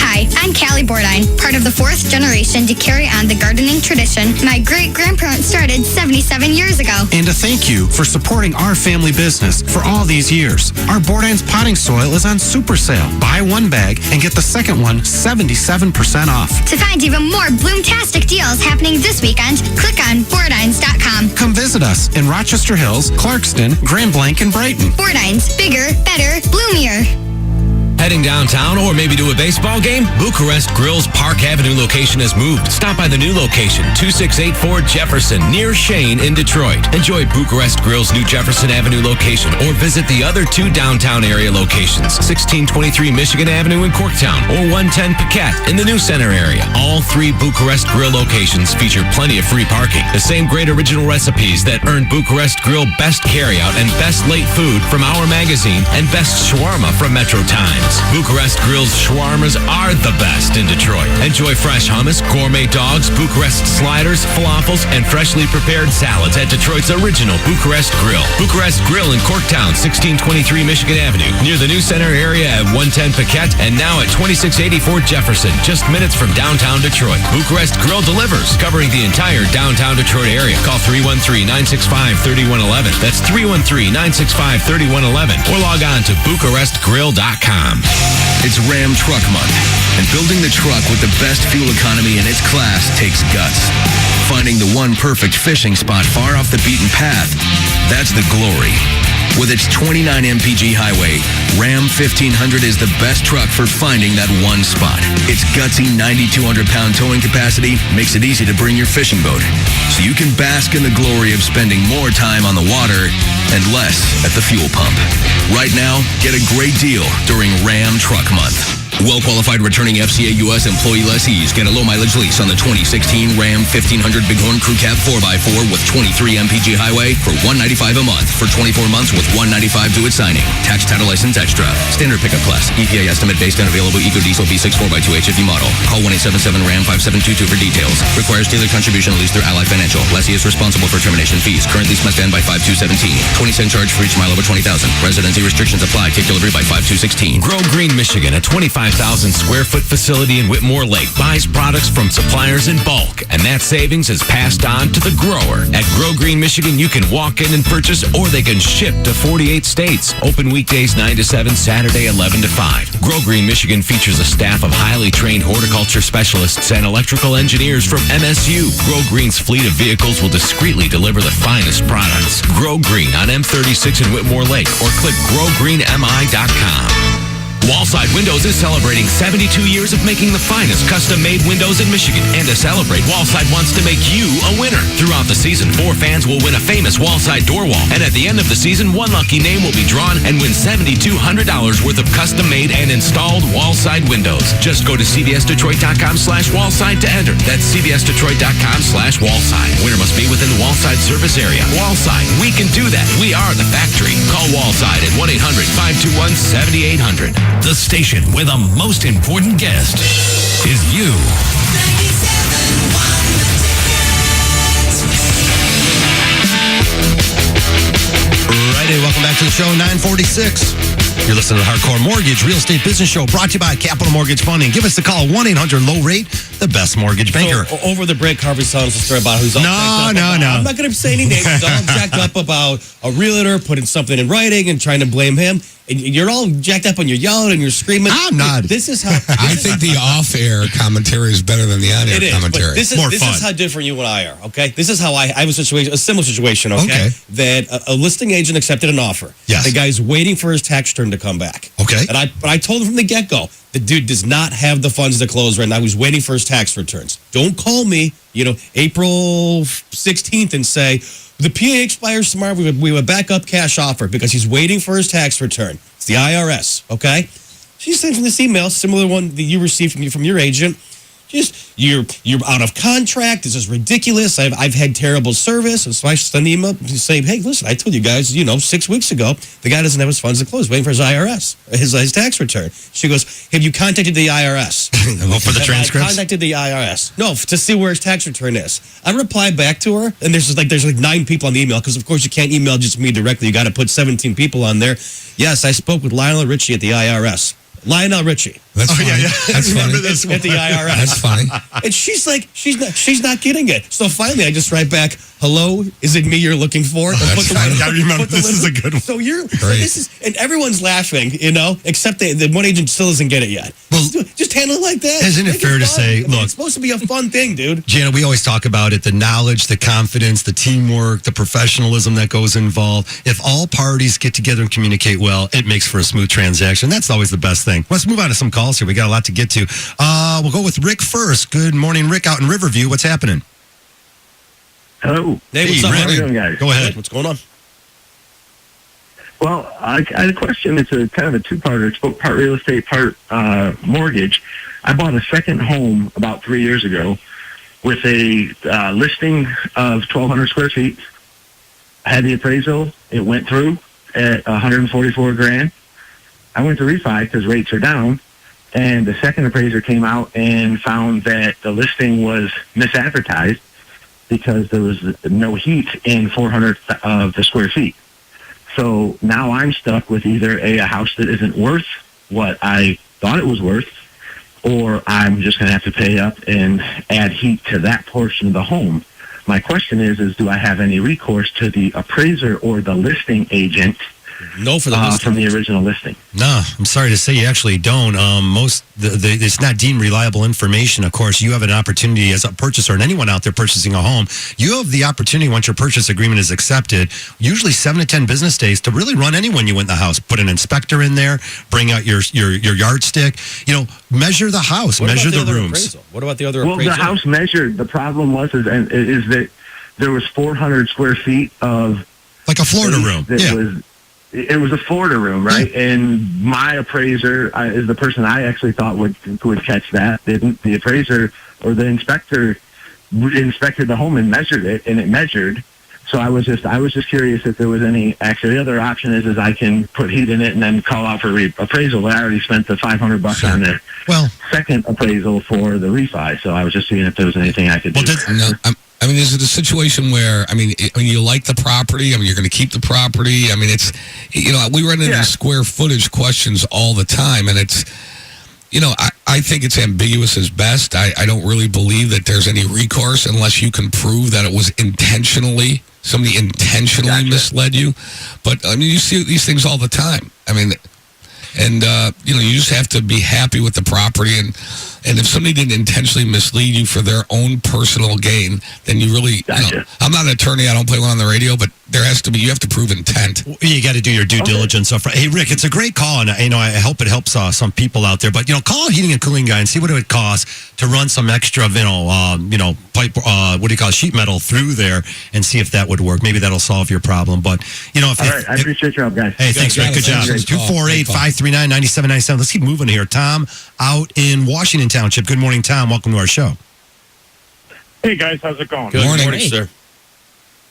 Hi, I'm Callie Bordine, part of the 4th generation to carry on the gardening tradition my great-grandparents started 77 years ago. And to thank you for supporting our family business for all these years. Our Bordine's potting soil is on super sale. Buy 1 bag and get the second one 77% off. To find even more bloomtastic deals happening this weekend, click on Bordines.com. Come visit us in Rochester Hills, Clarkston, Grand Blanc, and Brighton. Bordines, bigger, better, bloomier. Heading downtown or maybe to a baseball game? Bucharest Grill's Park Avenue location has moved. Stop by the new location, 2684 Jefferson, near Shane in Detroit. Enjoy Bucharest Grill's new Jefferson Avenue location or visit the other 2 downtown area locations, 1623 Michigan Avenue in Corktown or 110 Paquette in the New Center area. All 3 Bucharest Grill locations feature plenty of free parking. The same great original recipes that earned Bucharest Grill Best Carryout and Best Late Food from Our Magazine and Best Shawarma from Metro Times. Bucharest Grill's shawarmas are the best in Detroit. Enjoy fresh hummus, gourmet dogs, Bucharest sliders, falafels, and freshly prepared salads at Detroit's original Bucharest Grill. Bucharest Grill in Corktown, 1623 Michigan Avenue, near the New Center area at 110 Paquette, and now at 2684 Jefferson, just minutes from downtown Detroit. Bucharest Grill delivers, covering the entire downtown Detroit area. Call 313-965-3111. That's 313-965-3111. Or log on to BucharestGrill.com. It's Ram Truck Month, and building the truck with the best fuel economy in its class takes guts. Finding the one perfect fishing spot far off the beaten path, that's the glory. With its 29 mpg highway, Ram 1500 is the best truck for finding that one spot. Its gutsy 9,200-pound towing capacity makes it easy to bring your fishing boat, so you can bask in the glory of spending more time on the water and less at the fuel pump. Right now, get a great deal during Ram Truck Month. Well-qualified returning FCA U.S. employee lessees get a low-mileage lease on the 2016 Ram 1500 Bighorn Crew Cab 4x4 with 23 mpg highway for $195 a month for 24 months with $195 due at signing. Tax, title, license extra. Standard pickup class. EPA estimate based on available EcoDiesel V6 4x2 HFE model. Call 1-877-RAM-5722 for details. Requires dealer contribution lease through Ally Financial. Lessee is responsible for termination fees. Current lease must end by 5/2/17. 20-cent charge for each mile over 20,000. Residency restrictions apply. Take delivery by 5/2/16. Grow Green, Michigan, a 25 25,000 square foot facility in Whitmore Lake buys products from suppliers in bulk, and that savings is passed on to the grower. At Grow Green Michigan, you can walk in and purchase, or they can ship to 48 states. Open weekdays 9 to 7, Saturday 11 to 5. Grow Green Michigan features a staff of highly trained horticulture specialists and electrical engineers from MSU. Grow Green's fleet of vehicles will discreetly deliver the finest products. Grow Green on M36 in Whitmore Lake, or click growgreenmi.com. Wallside Windows is celebrating 72 years of making the finest custom-made windows in Michigan. And to celebrate, Wallside wants to make you a winner. Throughout the season, 4 fans will win a famous Wallside door wall. And at the end of the season, 1 lucky name will be drawn and win $7,200 worth of custom-made and installed Wallside windows. Just go to cbsdetroit.com/Wallside to enter. That's cbsdetroit.com/Wallside. Winner must be within the Wallside service area. Wallside, we can do that. We are the factory. Call Wallside at 1-800-521-7800. The station with the most important guest is you. Righty, welcome back to the show, 946. You're listening to the Hardcore Mortgage Real Estate Business Show, brought to you by Capital Mortgage Funding. Give us a call, 1-800-LOW-RATE, the best mortgage banker. So, over the break, Harvey's telling us a story about who's all jacked up. I'm not going to say any names. He's all jacked up about a realtor putting something in writing and trying to blame him. And you're all jacked up and you're yelling and you're screaming. I'm not. This is how... I think the off-air commentary is better than the on-air commentary. This is how different you and I are, okay? This is how I have a similar situation, okay? That a listing agent accepted an offer. Yes. The guy's waiting for his tax return to come back. Okay. And I told him from the get-go, the dude does not have the funds to close right now. He's waiting for his tax returns. Don't call me, April 16th and say, the PA expires tomorrow. We have a backup cash offer because he's waiting for his tax return. It's the IRS, okay? She sent him this email, similar one that you received from your agent. Just, you're out of contract. This is ridiculous. I've had terrible service. And so I send the email saying, hey, listen, I told you guys, 6 weeks ago, the guy doesn't have his funds to close, waiting for his IRS, his tax return. She goes, have you contacted the IRS? For the transcripts? I contacted the IRS. No, to see where his tax return is. I replied back to her, and there's like 9 people on the email, because of course you can't email just me directly. You got to put 17 people on there. Yes, I spoke with Lionel Richie at the IRS. Lionel Richie. That's funny. Yeah. That's funny. At the IRS. That's funny. And she's like, she's not getting it. So finally, I just write back, "Hello, is it me you're looking for?" That's funny. I remember this is a good one. So Great. and everyone's laughing, except the one agent still doesn't get it yet. Well, just handle it like that. Isn't it Make fair to fun. say, look, it's supposed to be a fun thing, dude. Janet, we always talk about it, the knowledge, the confidence, the teamwork, the professionalism that goes involved. If all parties get together and communicate well, it makes for a smooth transaction. That's always the best thing. Let's move on to some calls here. We got a lot to get to. We'll go with Rick first. Good morning, Rick, out in Riverview. What's happening? Hello. Hey, what's up, Rick? man? How are you doing, guys? Go ahead. What's going on? Well, I had a question. It's a kind of a two-parter. It's part real estate, part mortgage. I bought a second home about 3 years ago with a listing of 1,200 square feet. I had the appraisal. It went through at $144,000. I went to refi because rates are down, and the second appraiser came out and found that the listing was misadvertised because there was no heat in 400 of the square feet. So now I'm stuck with either a house that isn't worth what I thought it was worth, or I'm just going to have to pay up and add heat to that portion of the home. My question is do I have any recourse to the appraiser or the listing agent? No, for the listing. From the original listing. No, I'm sorry to say you actually don't. It's not deemed reliable information. Of course, you have an opportunity as a purchaser, and anyone out there purchasing a home, you have the opportunity once your purchase agreement is accepted, usually 7 to 10 business days, to really run anyone you want in the house. Put an inspector in there, bring out your yardstick, measure the house, measure the rooms. Appraisal? What about the other Well, appraisal? the house measured. The problem is that there was 400 square feet of like a Florida room. It was a Florida room, right? And my appraiser is the person I actually thought would catch that. Didn't the appraiser or the inspector inspected the home and measured it, and it measured. So I was just curious if there was any. Actually, the other option is I can put heat in it and then call out for appraisal. But I already spent the $500 on the second appraisal for the refi. So I was just seeing if there was anything I could do. Is it a situation where, you like the property? You're going to keep the property? We run into square footage questions all the time, and it's, I think it's ambiguous as best. I don't really believe that there's any recourse unless you can prove that it was somebody intentionally misled you. But, I mean, you see these things all the time. I mean, and, you just have to be happy with the property. And if somebody didn't intentionally mislead you for their own personal gain, then you really, I'm not an attorney. I don't play one on the radio, but you have to prove intent. You got to do your due diligence. Hey, Rick, it's a great call, and I hope it helps some people out there. But call a heating and cooling guy and see what it would cost to run some extra, pipe, sheet metal through there, and see if that would work. Maybe that'll solve your problem. But all right, I appreciate your help, guys. Hey, thanks, Rick. Good job. 248-539-9797. Let's keep moving here. Tom, out in Washington Township. Good morning, Tom. Welcome to our show. Hey guys, how's it going? Good morning, sir.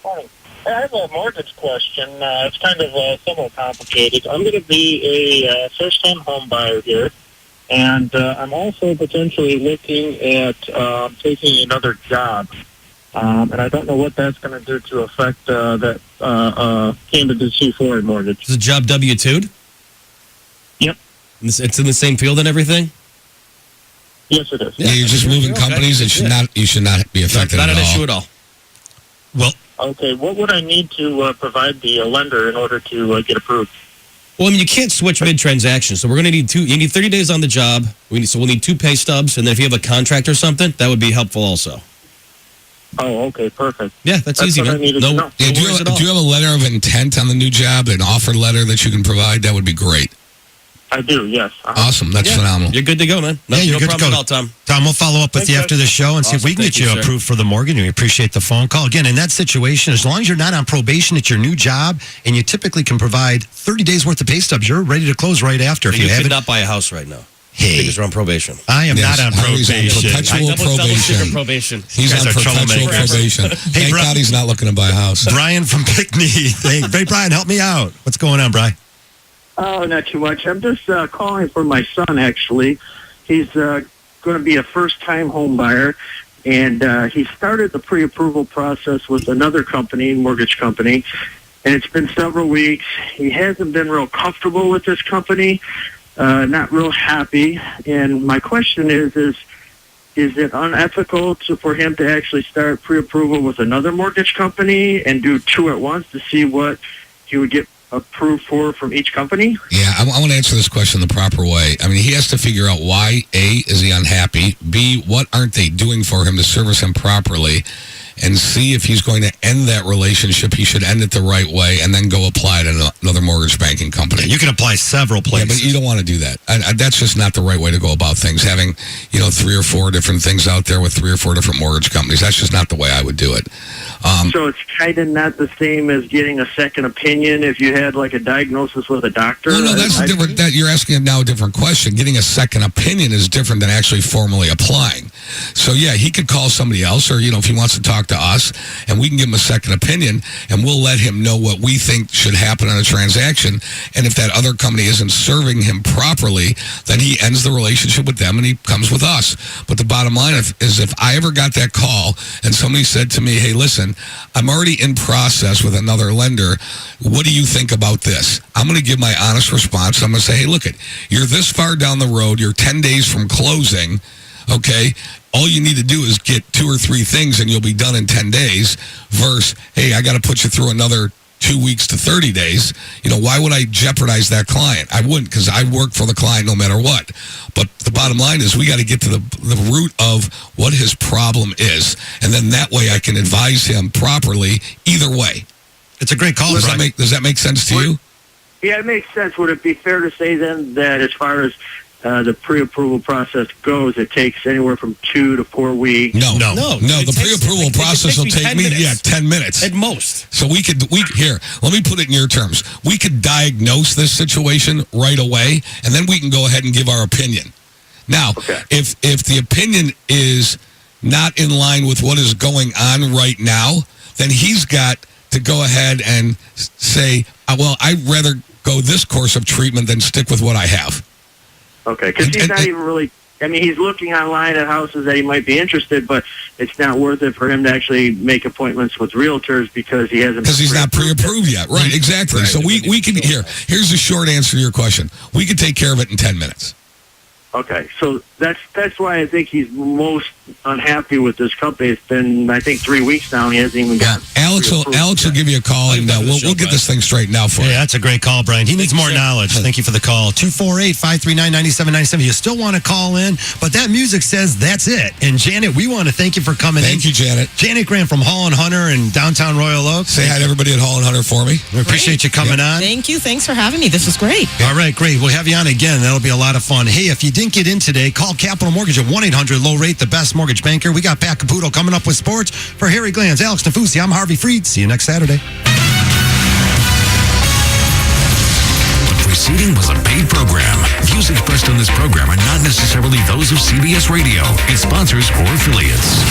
Morning. I have a mortgage question. It's kind of somewhat complicated. I'm going to be a first-time home buyer here, and I'm also potentially looking at taking another job. And I don't know what that's going to do to affect that candidacy for a mortgage. Is the job W-2'd? Yep. It's in the same field and everything? Yes, it is. Yeah, you're just moving companies. It should not. You should not be affected not at an all. issue at all. Well, okay. What would I need to provide the lender in order to get approved? Well, I mean, you can't switch mid-transaction, so we're going to need you need 30 days on the job. We'll need 2 pay stubs, and then if you have a contract or something, that would be helpful also. Oh, okay, perfect. Yeah, that's easy, what man. I needed to know. Yeah, do you have a letter of intent on the new job, an offer letter that you can provide? That would be great. I do, yes. Awesome. That's phenomenal. You're good to go, man. No, you're no good problem to at go. all, Tom. Tom, we'll follow up with you after the show and see if we can get you Thank you, sir. approved for the mortgage. We appreciate the phone call. Again, in that situation, as long as you're not on probation at your new job and you typically can provide 30 days worth of pay stubs, you're ready to close right after. If You you could haven't, not buy a house right now. Hey. Because you're on probation. I am not on Harry's probation. perpetual probation. probation. He's on guys are perpetual troublemakers. probation. Thank God he's not looking to buy a house. Brian from Pinckney. Hey, Brian, help me out. What's going on, Brian? Oh, not too much. I'm just calling for my son, actually. He's going to be a first-time home buyer, and he started the pre-approval process with another company, mortgage company, and it's been several weeks. He hasn't been real comfortable with this company, not real happy, and my question is it unethical for him to actually start pre-approval with another mortgage company and do 2 at once to see what he would get approved for from each company? Yeah, I want to answer this question the proper way. I mean, he has to figure out why, A, is he unhappy? B, what aren't they doing for him to service him properly? And C, if he's going to end that relationship, he should end it the right way and then go apply to another mortgage banking company. You can apply several places. Yeah, but you don't want to do that. That's just not the right way to go about things. Having, 3 or 4 different things out there with 3 or 4 different mortgage companies, that's just not the way I would do it. So it's kind of not the same as getting a second opinion if you had like a diagnosis with a doctor? No, that's different. That you're asking now a different question. Getting a second opinion is different than actually formally applying. So yeah, he could call somebody else, or if he wants to talk to us, and we can give him a second opinion, and we'll let him know what we think should happen on a transaction. And if that other company isn't serving him properly, then he ends the relationship with them and he comes with us. But the bottom line is if I ever got that call and somebody said to me, "Hey, listen, I'm already in process with another lender. What do you think about this?" I'm going to give my honest response. I'm going to say, "Hey, look, you're this far down the road. You're 10 days from closing. Okay, all you need to do is get 2 or 3 things and you'll be done in 10 days versus, hey, I got to put you through another 2 weeks to 30 days. Why would I jeopardize that client? I wouldn't, because I work for the client no matter what. But the bottom line is we got to get to the root of what his problem is. And then that way I can advise him properly either way. It's a great call. Does that make sense to you? Yeah, it makes sense. Would it be fair to say then that as far as the pre-approval process goes, it takes anywhere from 2 to 4 weeks? No. The pre-approval process will take me 10 minutes at most. So here, let me put it in your terms. We could diagnose this situation right away, and then we can go ahead and give our opinion. Now, if the opinion is not in line with what is going on right now, then he's got to go ahead and say, well, I'd rather go this course of treatment than stick with what I have. Okay, because he's not even really, he's looking online at houses that he might be interested, but it's not worth it for him to actually make appointments with realtors because he hasn't. Because he's not pre-approved yet. Right, exactly. Right. So we can, here's the short answer to your question. We could take care of it in 10 minutes. Okay, so that's why I think he's most unhappy with this company. It's been, I think, 3 weeks now. He hasn't even got. Alex will give you a call, and we'll get this thing straightened out for you. Yeah, that's a great call, Brian. He needs more knowledge. Thank you for the call. 248-539-9797. You still want to call in, but that music says that's it. And Janet, we want to thank you for coming in. Thank you, Janet. Janet Grant from Hall & Hunter in downtown Royal Oak. Say hi to everybody at Hall & Hunter for me. We appreciate you coming on. Thank you. Thanks for having me. This was great. All right, great. We'll have you on again. That'll be a lot of fun. Hey, if you didn't get in today, call Capital Mortgage at 1-800-LOW-RATE, the best mortgage banker. We got Pat Caputo coming up with sports. For Harry Glanz, Alex Nafusi, I'm Harvey Freed. See you next Saturday. The preceding was a paid program. Views expressed on this program are not necessarily those of CBS Radio, its sponsors, or affiliates.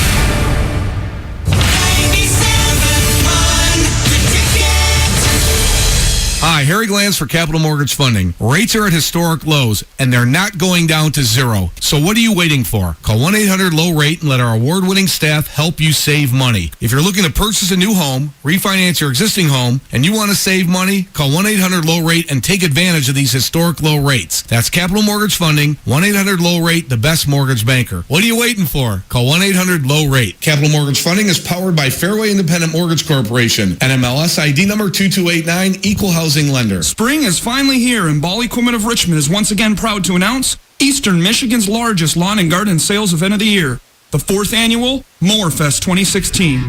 Hi, Harry Glanz for Capital Mortgage Funding. Rates are at historic lows, and they're not going down to zero. So what are you waiting for? Call 1-800-LOW-RATE and let our award-winning staff help you save money. If you're looking to purchase a new home, refinance your existing home, and you want to save money, call 1-800-LOW-RATE and take advantage of these historic low rates. That's Capital Mortgage Funding, 1-800-LOW-RATE, the best mortgage banker. What are you waiting for? Call 1-800-LOW-RATE. Capital Mortgage Funding is powered by Fairway Independent Mortgage Corporation, NMLS ID number 2289, Equal Housing Lender. Spring is finally here, and Ball Equipment of Richmond is once again proud to announce Eastern Michigan's largest lawn and garden sales event of the year, the 4th annual Mowerfest 2016.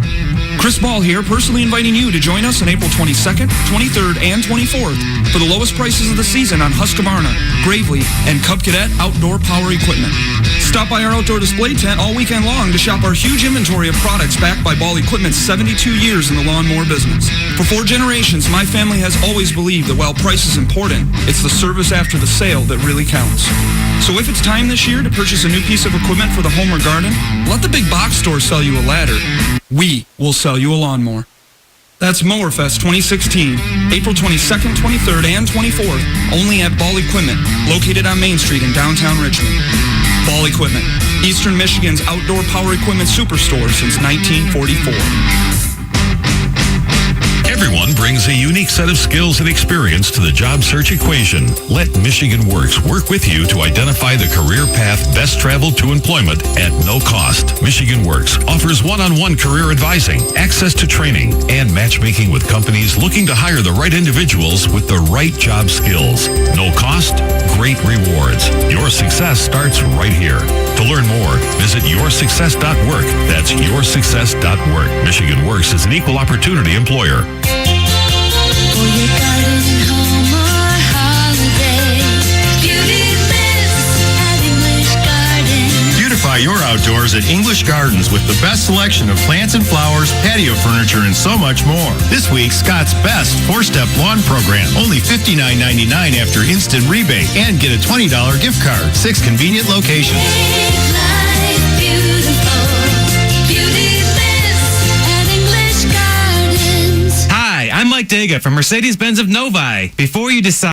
Chris Ball here, personally inviting you to join us on April 22nd, 23rd, and 24th for the lowest prices of the season on Husqvarna, Gravely, and Cub Cadet outdoor power equipment. Stop by our outdoor display tent all weekend long to shop our huge inventory of products backed by Ball Equipment's 72 years in the lawnmower business. For 4 generations, my family has always believed that while price is important, it's the service after the sale that really counts. So if it's time this year to purchase a new piece of equipment for the home or garden, let the big box store sell you a ladder. We will sell you a lawnmower. That's Mowerfest 2016, April 22nd, 23rd, and 24th, only at Ball Equipment, located on Main Street in downtown Richmond. Ball Equipment, Eastern Michigan's outdoor power equipment superstore since 1944. Everyone brings a unique set of skills and experience to the job search equation. Let Michigan Works work with you to identify the career path best traveled to employment at no cost. Michigan Works offers one-on-one career advising, access to training, and matchmaking with companies looking to hire the right individuals with the right job skills. No cost, great rewards. Your success starts right here. To learn more, visit yoursuccess.work. That's yoursuccess.work. Michigan Works is an equal opportunity employer. Beautify your outdoors at English Gardens with the best selection of plants and flowers, patio furniture, and so much more. This week, Scott's Best 4-Step Lawn Program. Only $59.99 after instant rebate. And get a $20 gift card. 6 convenient locations. Hi, I'm Mike Daga from Mercedes-Benz of Novi. Before you decide